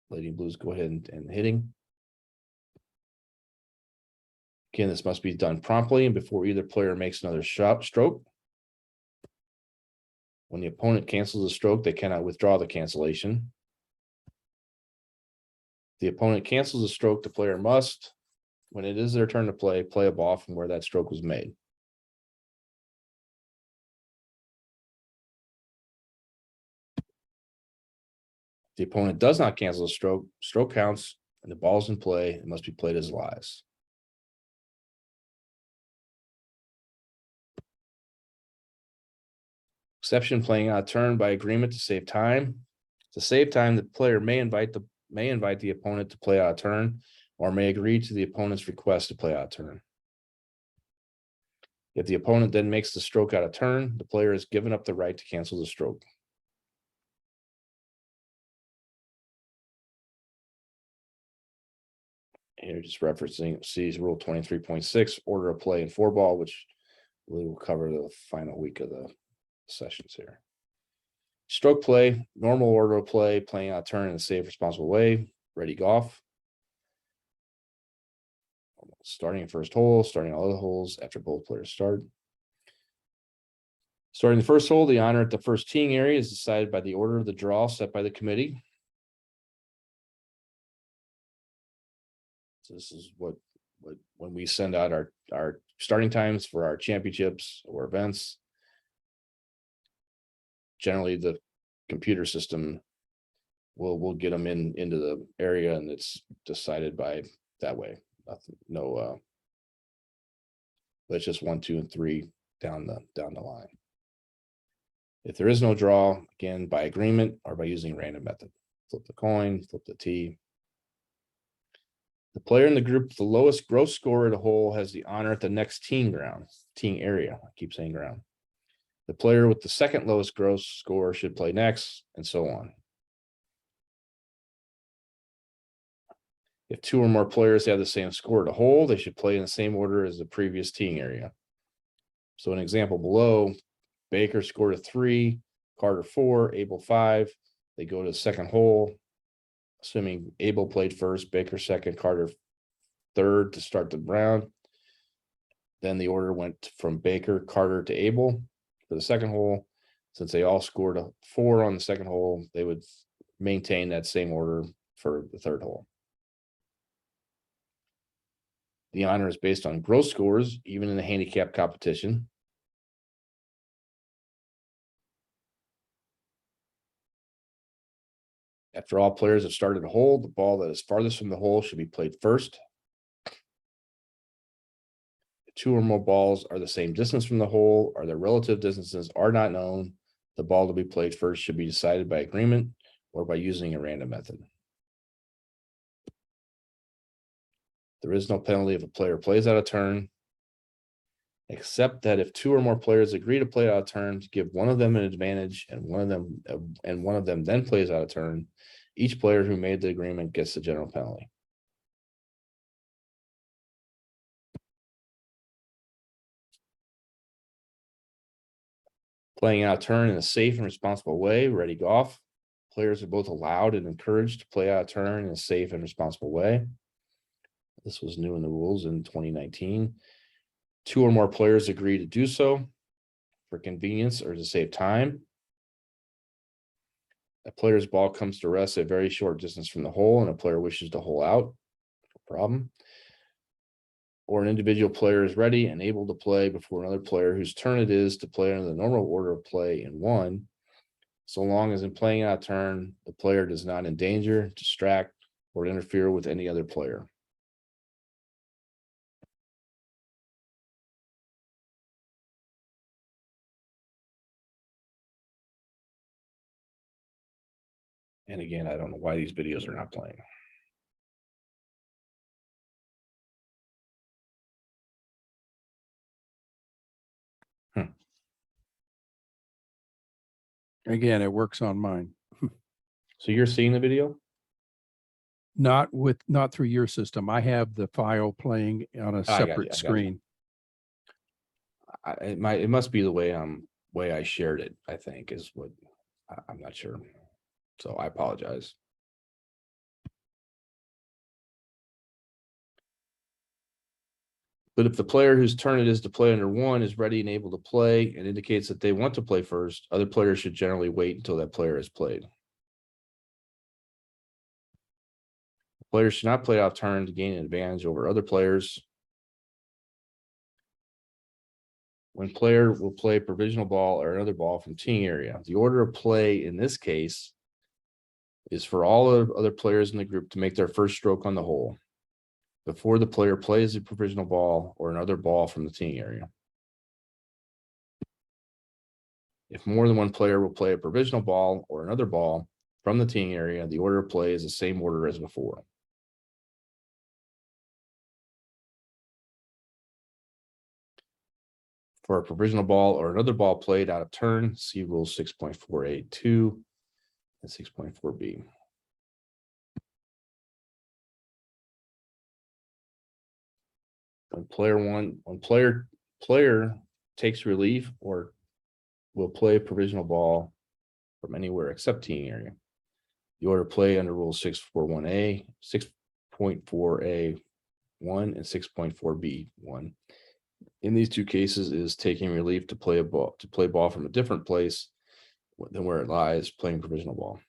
Speaker 1: Lady in blues go ahead and hitting. Again, this must be done promptly and before either player makes another stroke. When the opponent cancels a stroke, they cannot withdraw the cancellation. The opponent cancels a stroke, the player must, when it is their turn to play a ball from where that stroke was made. The opponent does not cancel a stroke counts, and the ball's in play, it must be played as lies. Exception, playing out of turn by agreement to save time. To save time, the player may invite the opponent to play out of turn or may agree to the opponent's request to play out of turn. If the opponent then makes the stroke out of turn, the player is given up the right to cancel the stroke. Here, just referencing C's rule 23.6, order of play in 4-ball, which we will cover the final week of the sessions here. Stroke play, normal order of play, playing out of turn in a safe, responsible way, ready golf. Starting at first hole, starting all the holes after both players start. Starting the first hole, the honor at the first teeing area is decided by the order of the draw set by the committee. So this is what when we send out our starting times for our championships or events. Generally, the computer system will get them into the area, and it's decided by that way. Nothing, no, that's just 1, 2, and 3 down the line. If there is no draw, again, by agreement or by using random method, flip the coin, flip the tee. The player in the group with the lowest gross score at a hole has the honor at the next teeing area. I keep saying ground. The player with the second lowest gross score should play next, and so on. If 2 or more players have the same score at a hole, they should play in the same order as the previous teeing area. So an example below, Baker scored a 3, Carter 4, Abel 5. They go to the second hole, assuming Abel played first, Baker second, Carter third to start the round. Then the order went from Baker, Carter to Abel for the second hole. Since they all scored a 4 on the second hole, they would maintain that same order for the third hole. The honor is based on gross scores, even in the handicap competition. After all players have started a hole, the ball that is farthest from the hole should be played first. If 2 or more balls are the same distance from the hole, or their relative distances are not known, the ball to be played first should be decided by agreement or by using a random method. There is no penalty if a player plays out of turn, except that if 2 or more players agree to play out of turn, to give one of them an advantage and one of them then plays out of turn, each player who made the agreement gets the general penalty. Playing out of turn in a safe and responsible way, ready golf. Players are both allowed and encouraged to play out of turn in a safe and responsible way. This was new in the rules in 2019. 2 or more players agree to do so for convenience or to save time. A player's ball comes to rest a very short distance from the hole and a player wishes to hole out, no problem. Or an individual player is ready and able to play before another player whose turn it is to play under the normal order of play in 1, so long as in playing out of turn, the player does not endanger, distract, or interfere with any other player. And again, I don't know why these videos are not playing.
Speaker 2: Again, it works on mine.
Speaker 1: So you're seeing the video?
Speaker 2: Not through your system. I have the file playing on a
Speaker 1: I got you,
Speaker 2: separate
Speaker 1: I got you.
Speaker 2: screen.
Speaker 1: It must be the way I shared it, I think is what I'm not sure. So I apologize. But if the player whose turn it is to play under 1 is ready and able to play and indicates that they want to play first, other players should generally wait until that player has played. Players should not play off turn to gain an advantage over other players. When player will play provisional ball or another ball from teeing area, the order of play in this case is for all of other players in the group to make their first stroke on the hole before the player plays a provisional ball or another ball from the teeing area. If more than one player will play a provisional ball or another ball from the teeing area, the order of play is the same order as before. For a provisional ball or another ball played out of turn, see rules 6.482 and 6.4b. When player takes relief or will play a provisional ball from anywhere except teeing area, the order of play under rule 6.4a 1 and 6.4b1. In these two cases is taking relief to play ball from a different place than where it lies, playing provisional ball.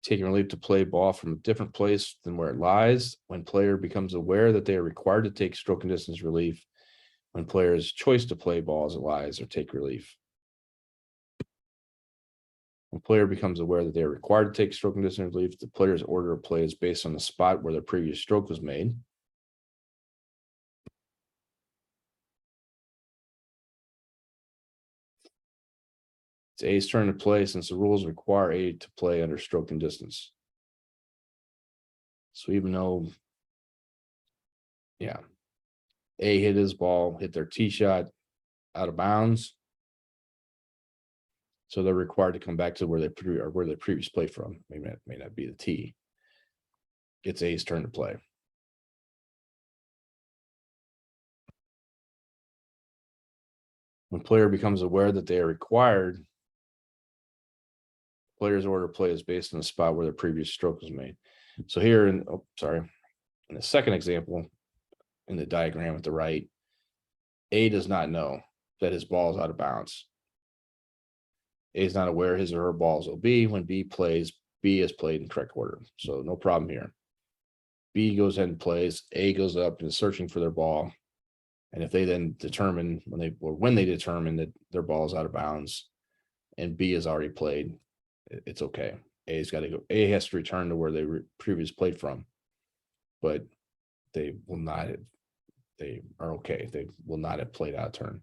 Speaker 1: Taking relief to play ball from a different place than where it lies when player becomes aware that they are required to take stroke and distance relief when player's choice to play ball as it lies or take relief. When player becomes aware that they are required to take stroke and distance relief, the player's order of play is based on the spot where their previous stroke was made. It's A's turn to play since the rules require A to play under stroke and distance. So even though, yeah, A hit his ball, hit their tee shot out of bounds. So they're required to come back to where they previous played from. Maybe that may not be the tee. It's A's turn to play. When player becomes aware that they are required, player's order of play is based on the spot where the previous stroke was made. So here in the second example, in the diagram at the right, A does not know that his ball is out of bounds. A is not aware his or her balls will be when B plays. B is played in correct order, so no problem here. B goes ahead and plays. A goes up and is searching for their ball, and if they then determine when they determine that their ball is out of bounds, and B has already played, it's okay. A's got to go. A has to return to where they previously played from, but they will not. They are okay. They will not have played out of turn.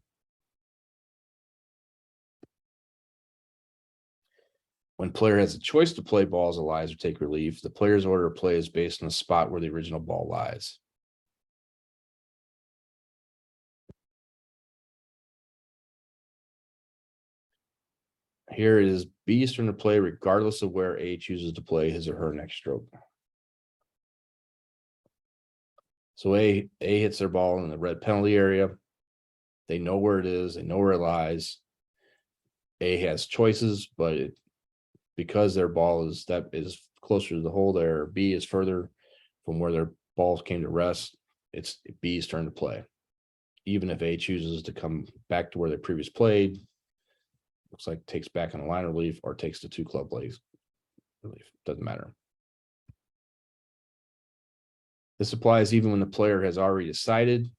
Speaker 1: When player has a choice to play balls that lies or take relief, the player's order of play is based on the spot where the original ball lies. Here it is B's turn to play regardless of where A chooses to play his or her next stroke. So A hits their ball in the red penalty area. They know where it is. They know where it lies. A has choices, but because their ball is closer to the hole there, B is further from where their balls came to rest. It's B's turn to play. Even if A chooses to come back to where they previously played, looks like takes back on a line relief or takes the 2 club legs relief. Doesn't matter. This applies even when the player has already decided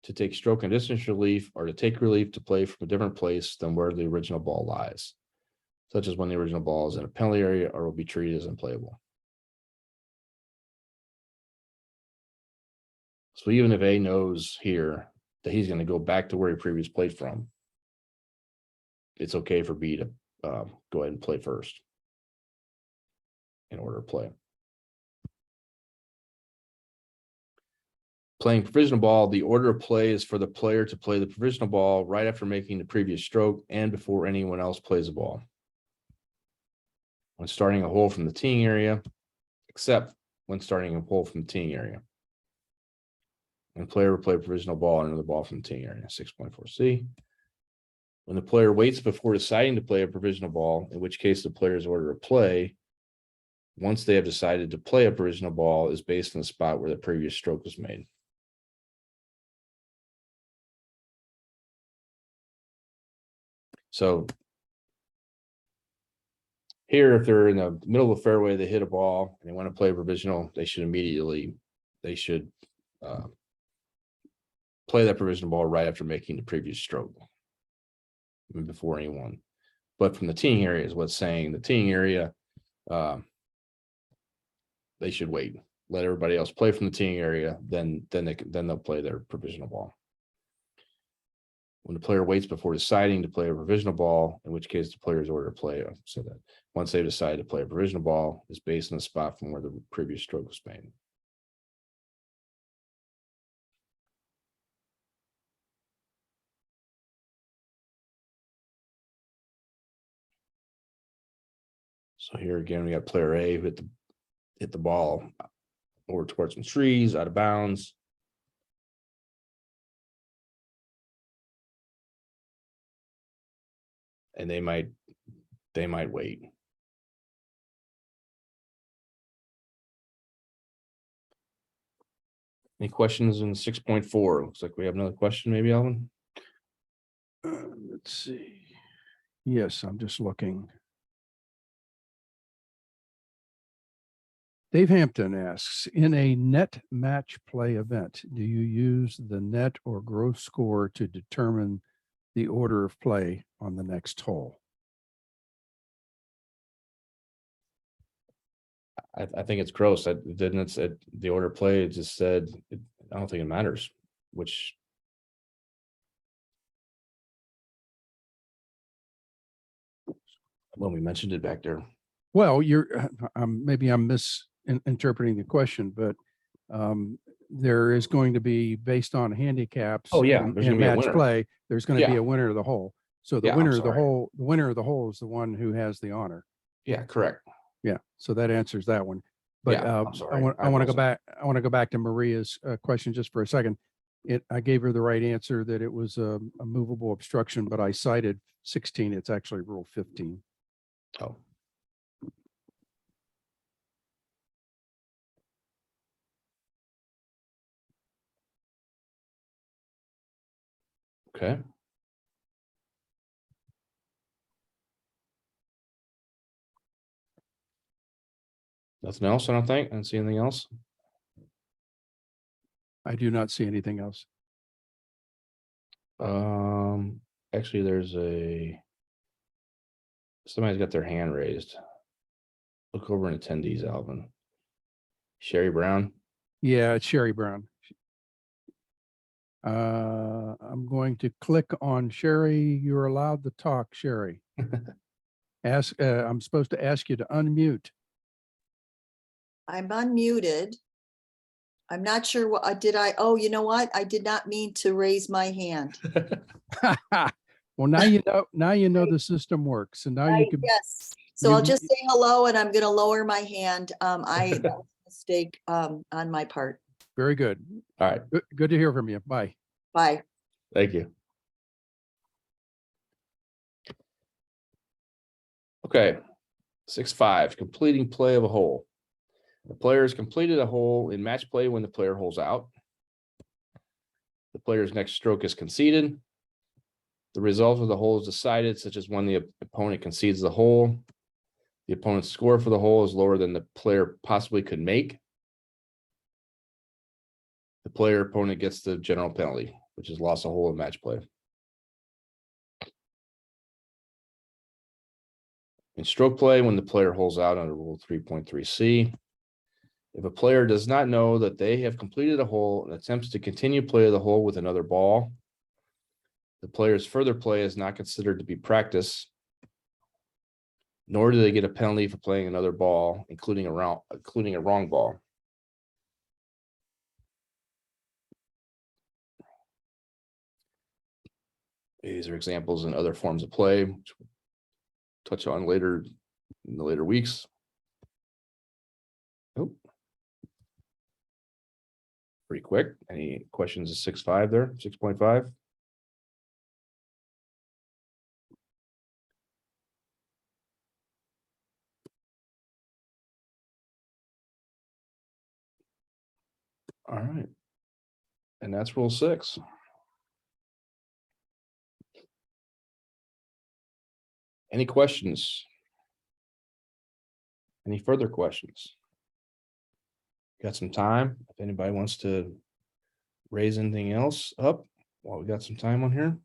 Speaker 1: to take stroke and distance relief or to take relief to play from a different place than where the original ball lies, such as when the original ball is in a penalty area or will be treated as unplayable. So even if A knows here that he's going to go back to where he previously played from, it's okay for B to go ahead and play first in order to play. Playing provisional ball, the order of play is for the player to play the provisional ball right after making the previous stroke and before anyone else plays the ball. When starting a hole from the teeing area, except when starting a hole from the teeing area. And player will play provisional ball under the ball from the teeing area, 6.4c. When the player waits before deciding to play a provisional ball, in which case the player's order of play, once they have decided to play a provisional ball, is based on the spot where the previous stroke was made. So here, if they're in the middle of the fairway, they hit a ball and they want to play a provisional, they should play that provisional ball right after making the previous stroke before anyone. But from the teeing area is what's saying the teeing area, they should wait, let everybody else play from the teeing area, then they'll play their provisional ball. When the player waits before deciding to play a provisional ball, in which case the player's order to play, so that once they've decided to play a provisional ball, is based on the spot from where the previous stroke was made. So here again, we got player A who hit the ball over towards some trees, out of bounds. And they might wait. Any questions in 6.4? Looks like we have another question, maybe, Alvin?
Speaker 2: Let's see. Yes, I'm just looking. Dave Hampton asks, in a net match play event, do you use the net or gross score to determine the order of play on the next hole?
Speaker 1: I think it's gross. I didn't, it said the order of play, it just said, I don't think it matters, which. When we mentioned it back there.
Speaker 2: Well, maybe I'm misinterpreting the question, but there is going to be based on handicaps.
Speaker 1: Oh, yeah,
Speaker 2: in-
Speaker 1: there's
Speaker 2: in
Speaker 1: gonna be a
Speaker 2: match
Speaker 1: winner.
Speaker 2: play, there's going to be
Speaker 1: Yeah.
Speaker 2: a winner of the hole. So the
Speaker 1: Yeah, I'm
Speaker 2: winner of the
Speaker 1: sorry.
Speaker 2: hole, the winner of the hole is the one who has the honor.
Speaker 1: Yeah, correct.
Speaker 2: Yeah, so that answers that one. But
Speaker 1: Yeah, I'm
Speaker 2: I
Speaker 1: sorry.
Speaker 2: want
Speaker 1: I
Speaker 2: to go
Speaker 1: wasn't-
Speaker 2: back. I want to go back to Maria's question just for a second. I gave her the right answer that it was a movable obstruction, but I cited 16. It's actually rule 15.
Speaker 1: Oh. Okay. Nothing else, I don't think. I don't see anything else.
Speaker 2: I do not see anything else.
Speaker 1: Actually, somebody's got their hand raised. Look over in attendees, Alvin. Sherry Brown.
Speaker 2: Yeah, it's Sherry Brown. I'm going to click on Sherry. You're allowed to talk, Sherry. I'm supposed to ask you to unmute.
Speaker 3: I'm unmuted. I'm not sure what, oh, you know what? I did not mean to raise my hand.
Speaker 2: Well, now you know the system works. And now you can,
Speaker 3: Yes. So
Speaker 2: you-
Speaker 3: I'll just say hello and I'm going to lower my hand. That was a mistake on my part.
Speaker 2: very good.
Speaker 1: All right,
Speaker 2: Good to hear from you. Bye.
Speaker 3: Bye.
Speaker 1: thank you. Okay, 6.5, completing play of a hole. The player has completed a hole in match play when the player holes out. The player's next stroke is conceded. The result of the hole is decided, such as when the opponent concedes the hole. The opponent's score for the hole is lower than the player possibly could make. The player opponent gets the general penalty, which is loss of hole in match play. In stroke play, when the player holes out under Rule 3.3C, if a player does not know that they have completed a hole and attempts to continue play of the hole with another ball, the player's further play is not considered to be practice, nor do they get a penalty for playing another ball, including a wrong ball. These are examples in other forms of play, which we'll touch on later in the later weeks. Oh. Pretty quick. Any questions at 6.5 there, 6.5? All right. And that's rule 6. Any questions? Any further questions? Got some time. If anybody wants to raise anything else up while we got some time on here.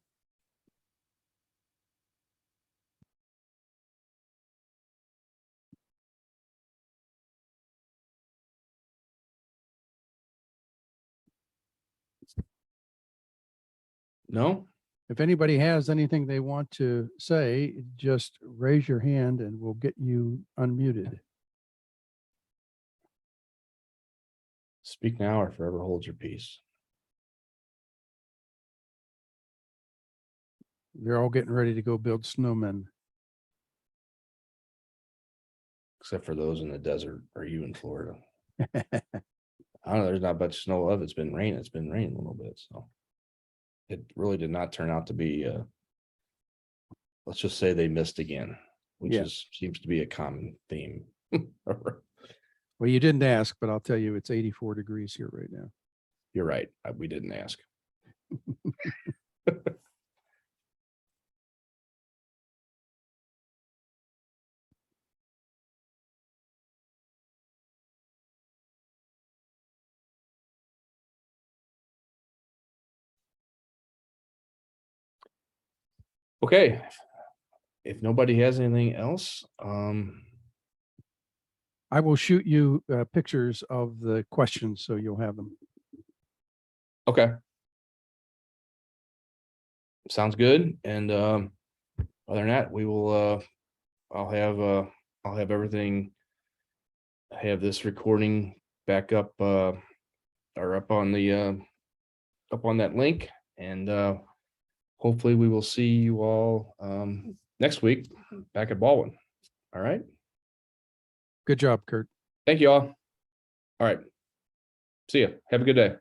Speaker 1: No?
Speaker 2: If anybody has anything they want to say, just raise your hand and we'll get you unmuted.
Speaker 1: Speak now or forever hold your peace.
Speaker 2: They're all getting ready to go build snowmen.
Speaker 1: Except for those in the desert or you in Florida. I don't know, there's not much snow of it. It's been raining. It's been raining a little bit, so. It really did not turn out to be, let's just say they missed again, which
Speaker 2: Yeah.
Speaker 1: seems to be a common theme.
Speaker 2: Well, you didn't ask, but I'll tell you, it's 84 degrees here right now.
Speaker 1: You're right. We didn't ask. Okay. If nobody has anything else,
Speaker 2: I will shoot you pictures of the questions so you'll have them.
Speaker 1: okay. Sounds good. And other than that, we will I'll have everything. I have this recording back up or up on the up on that link, and hopefully we will see you all next week back at Baldwin. All right.
Speaker 2: Good job, Kurt.
Speaker 1: Thank you all. All right. See ya. Have a good day.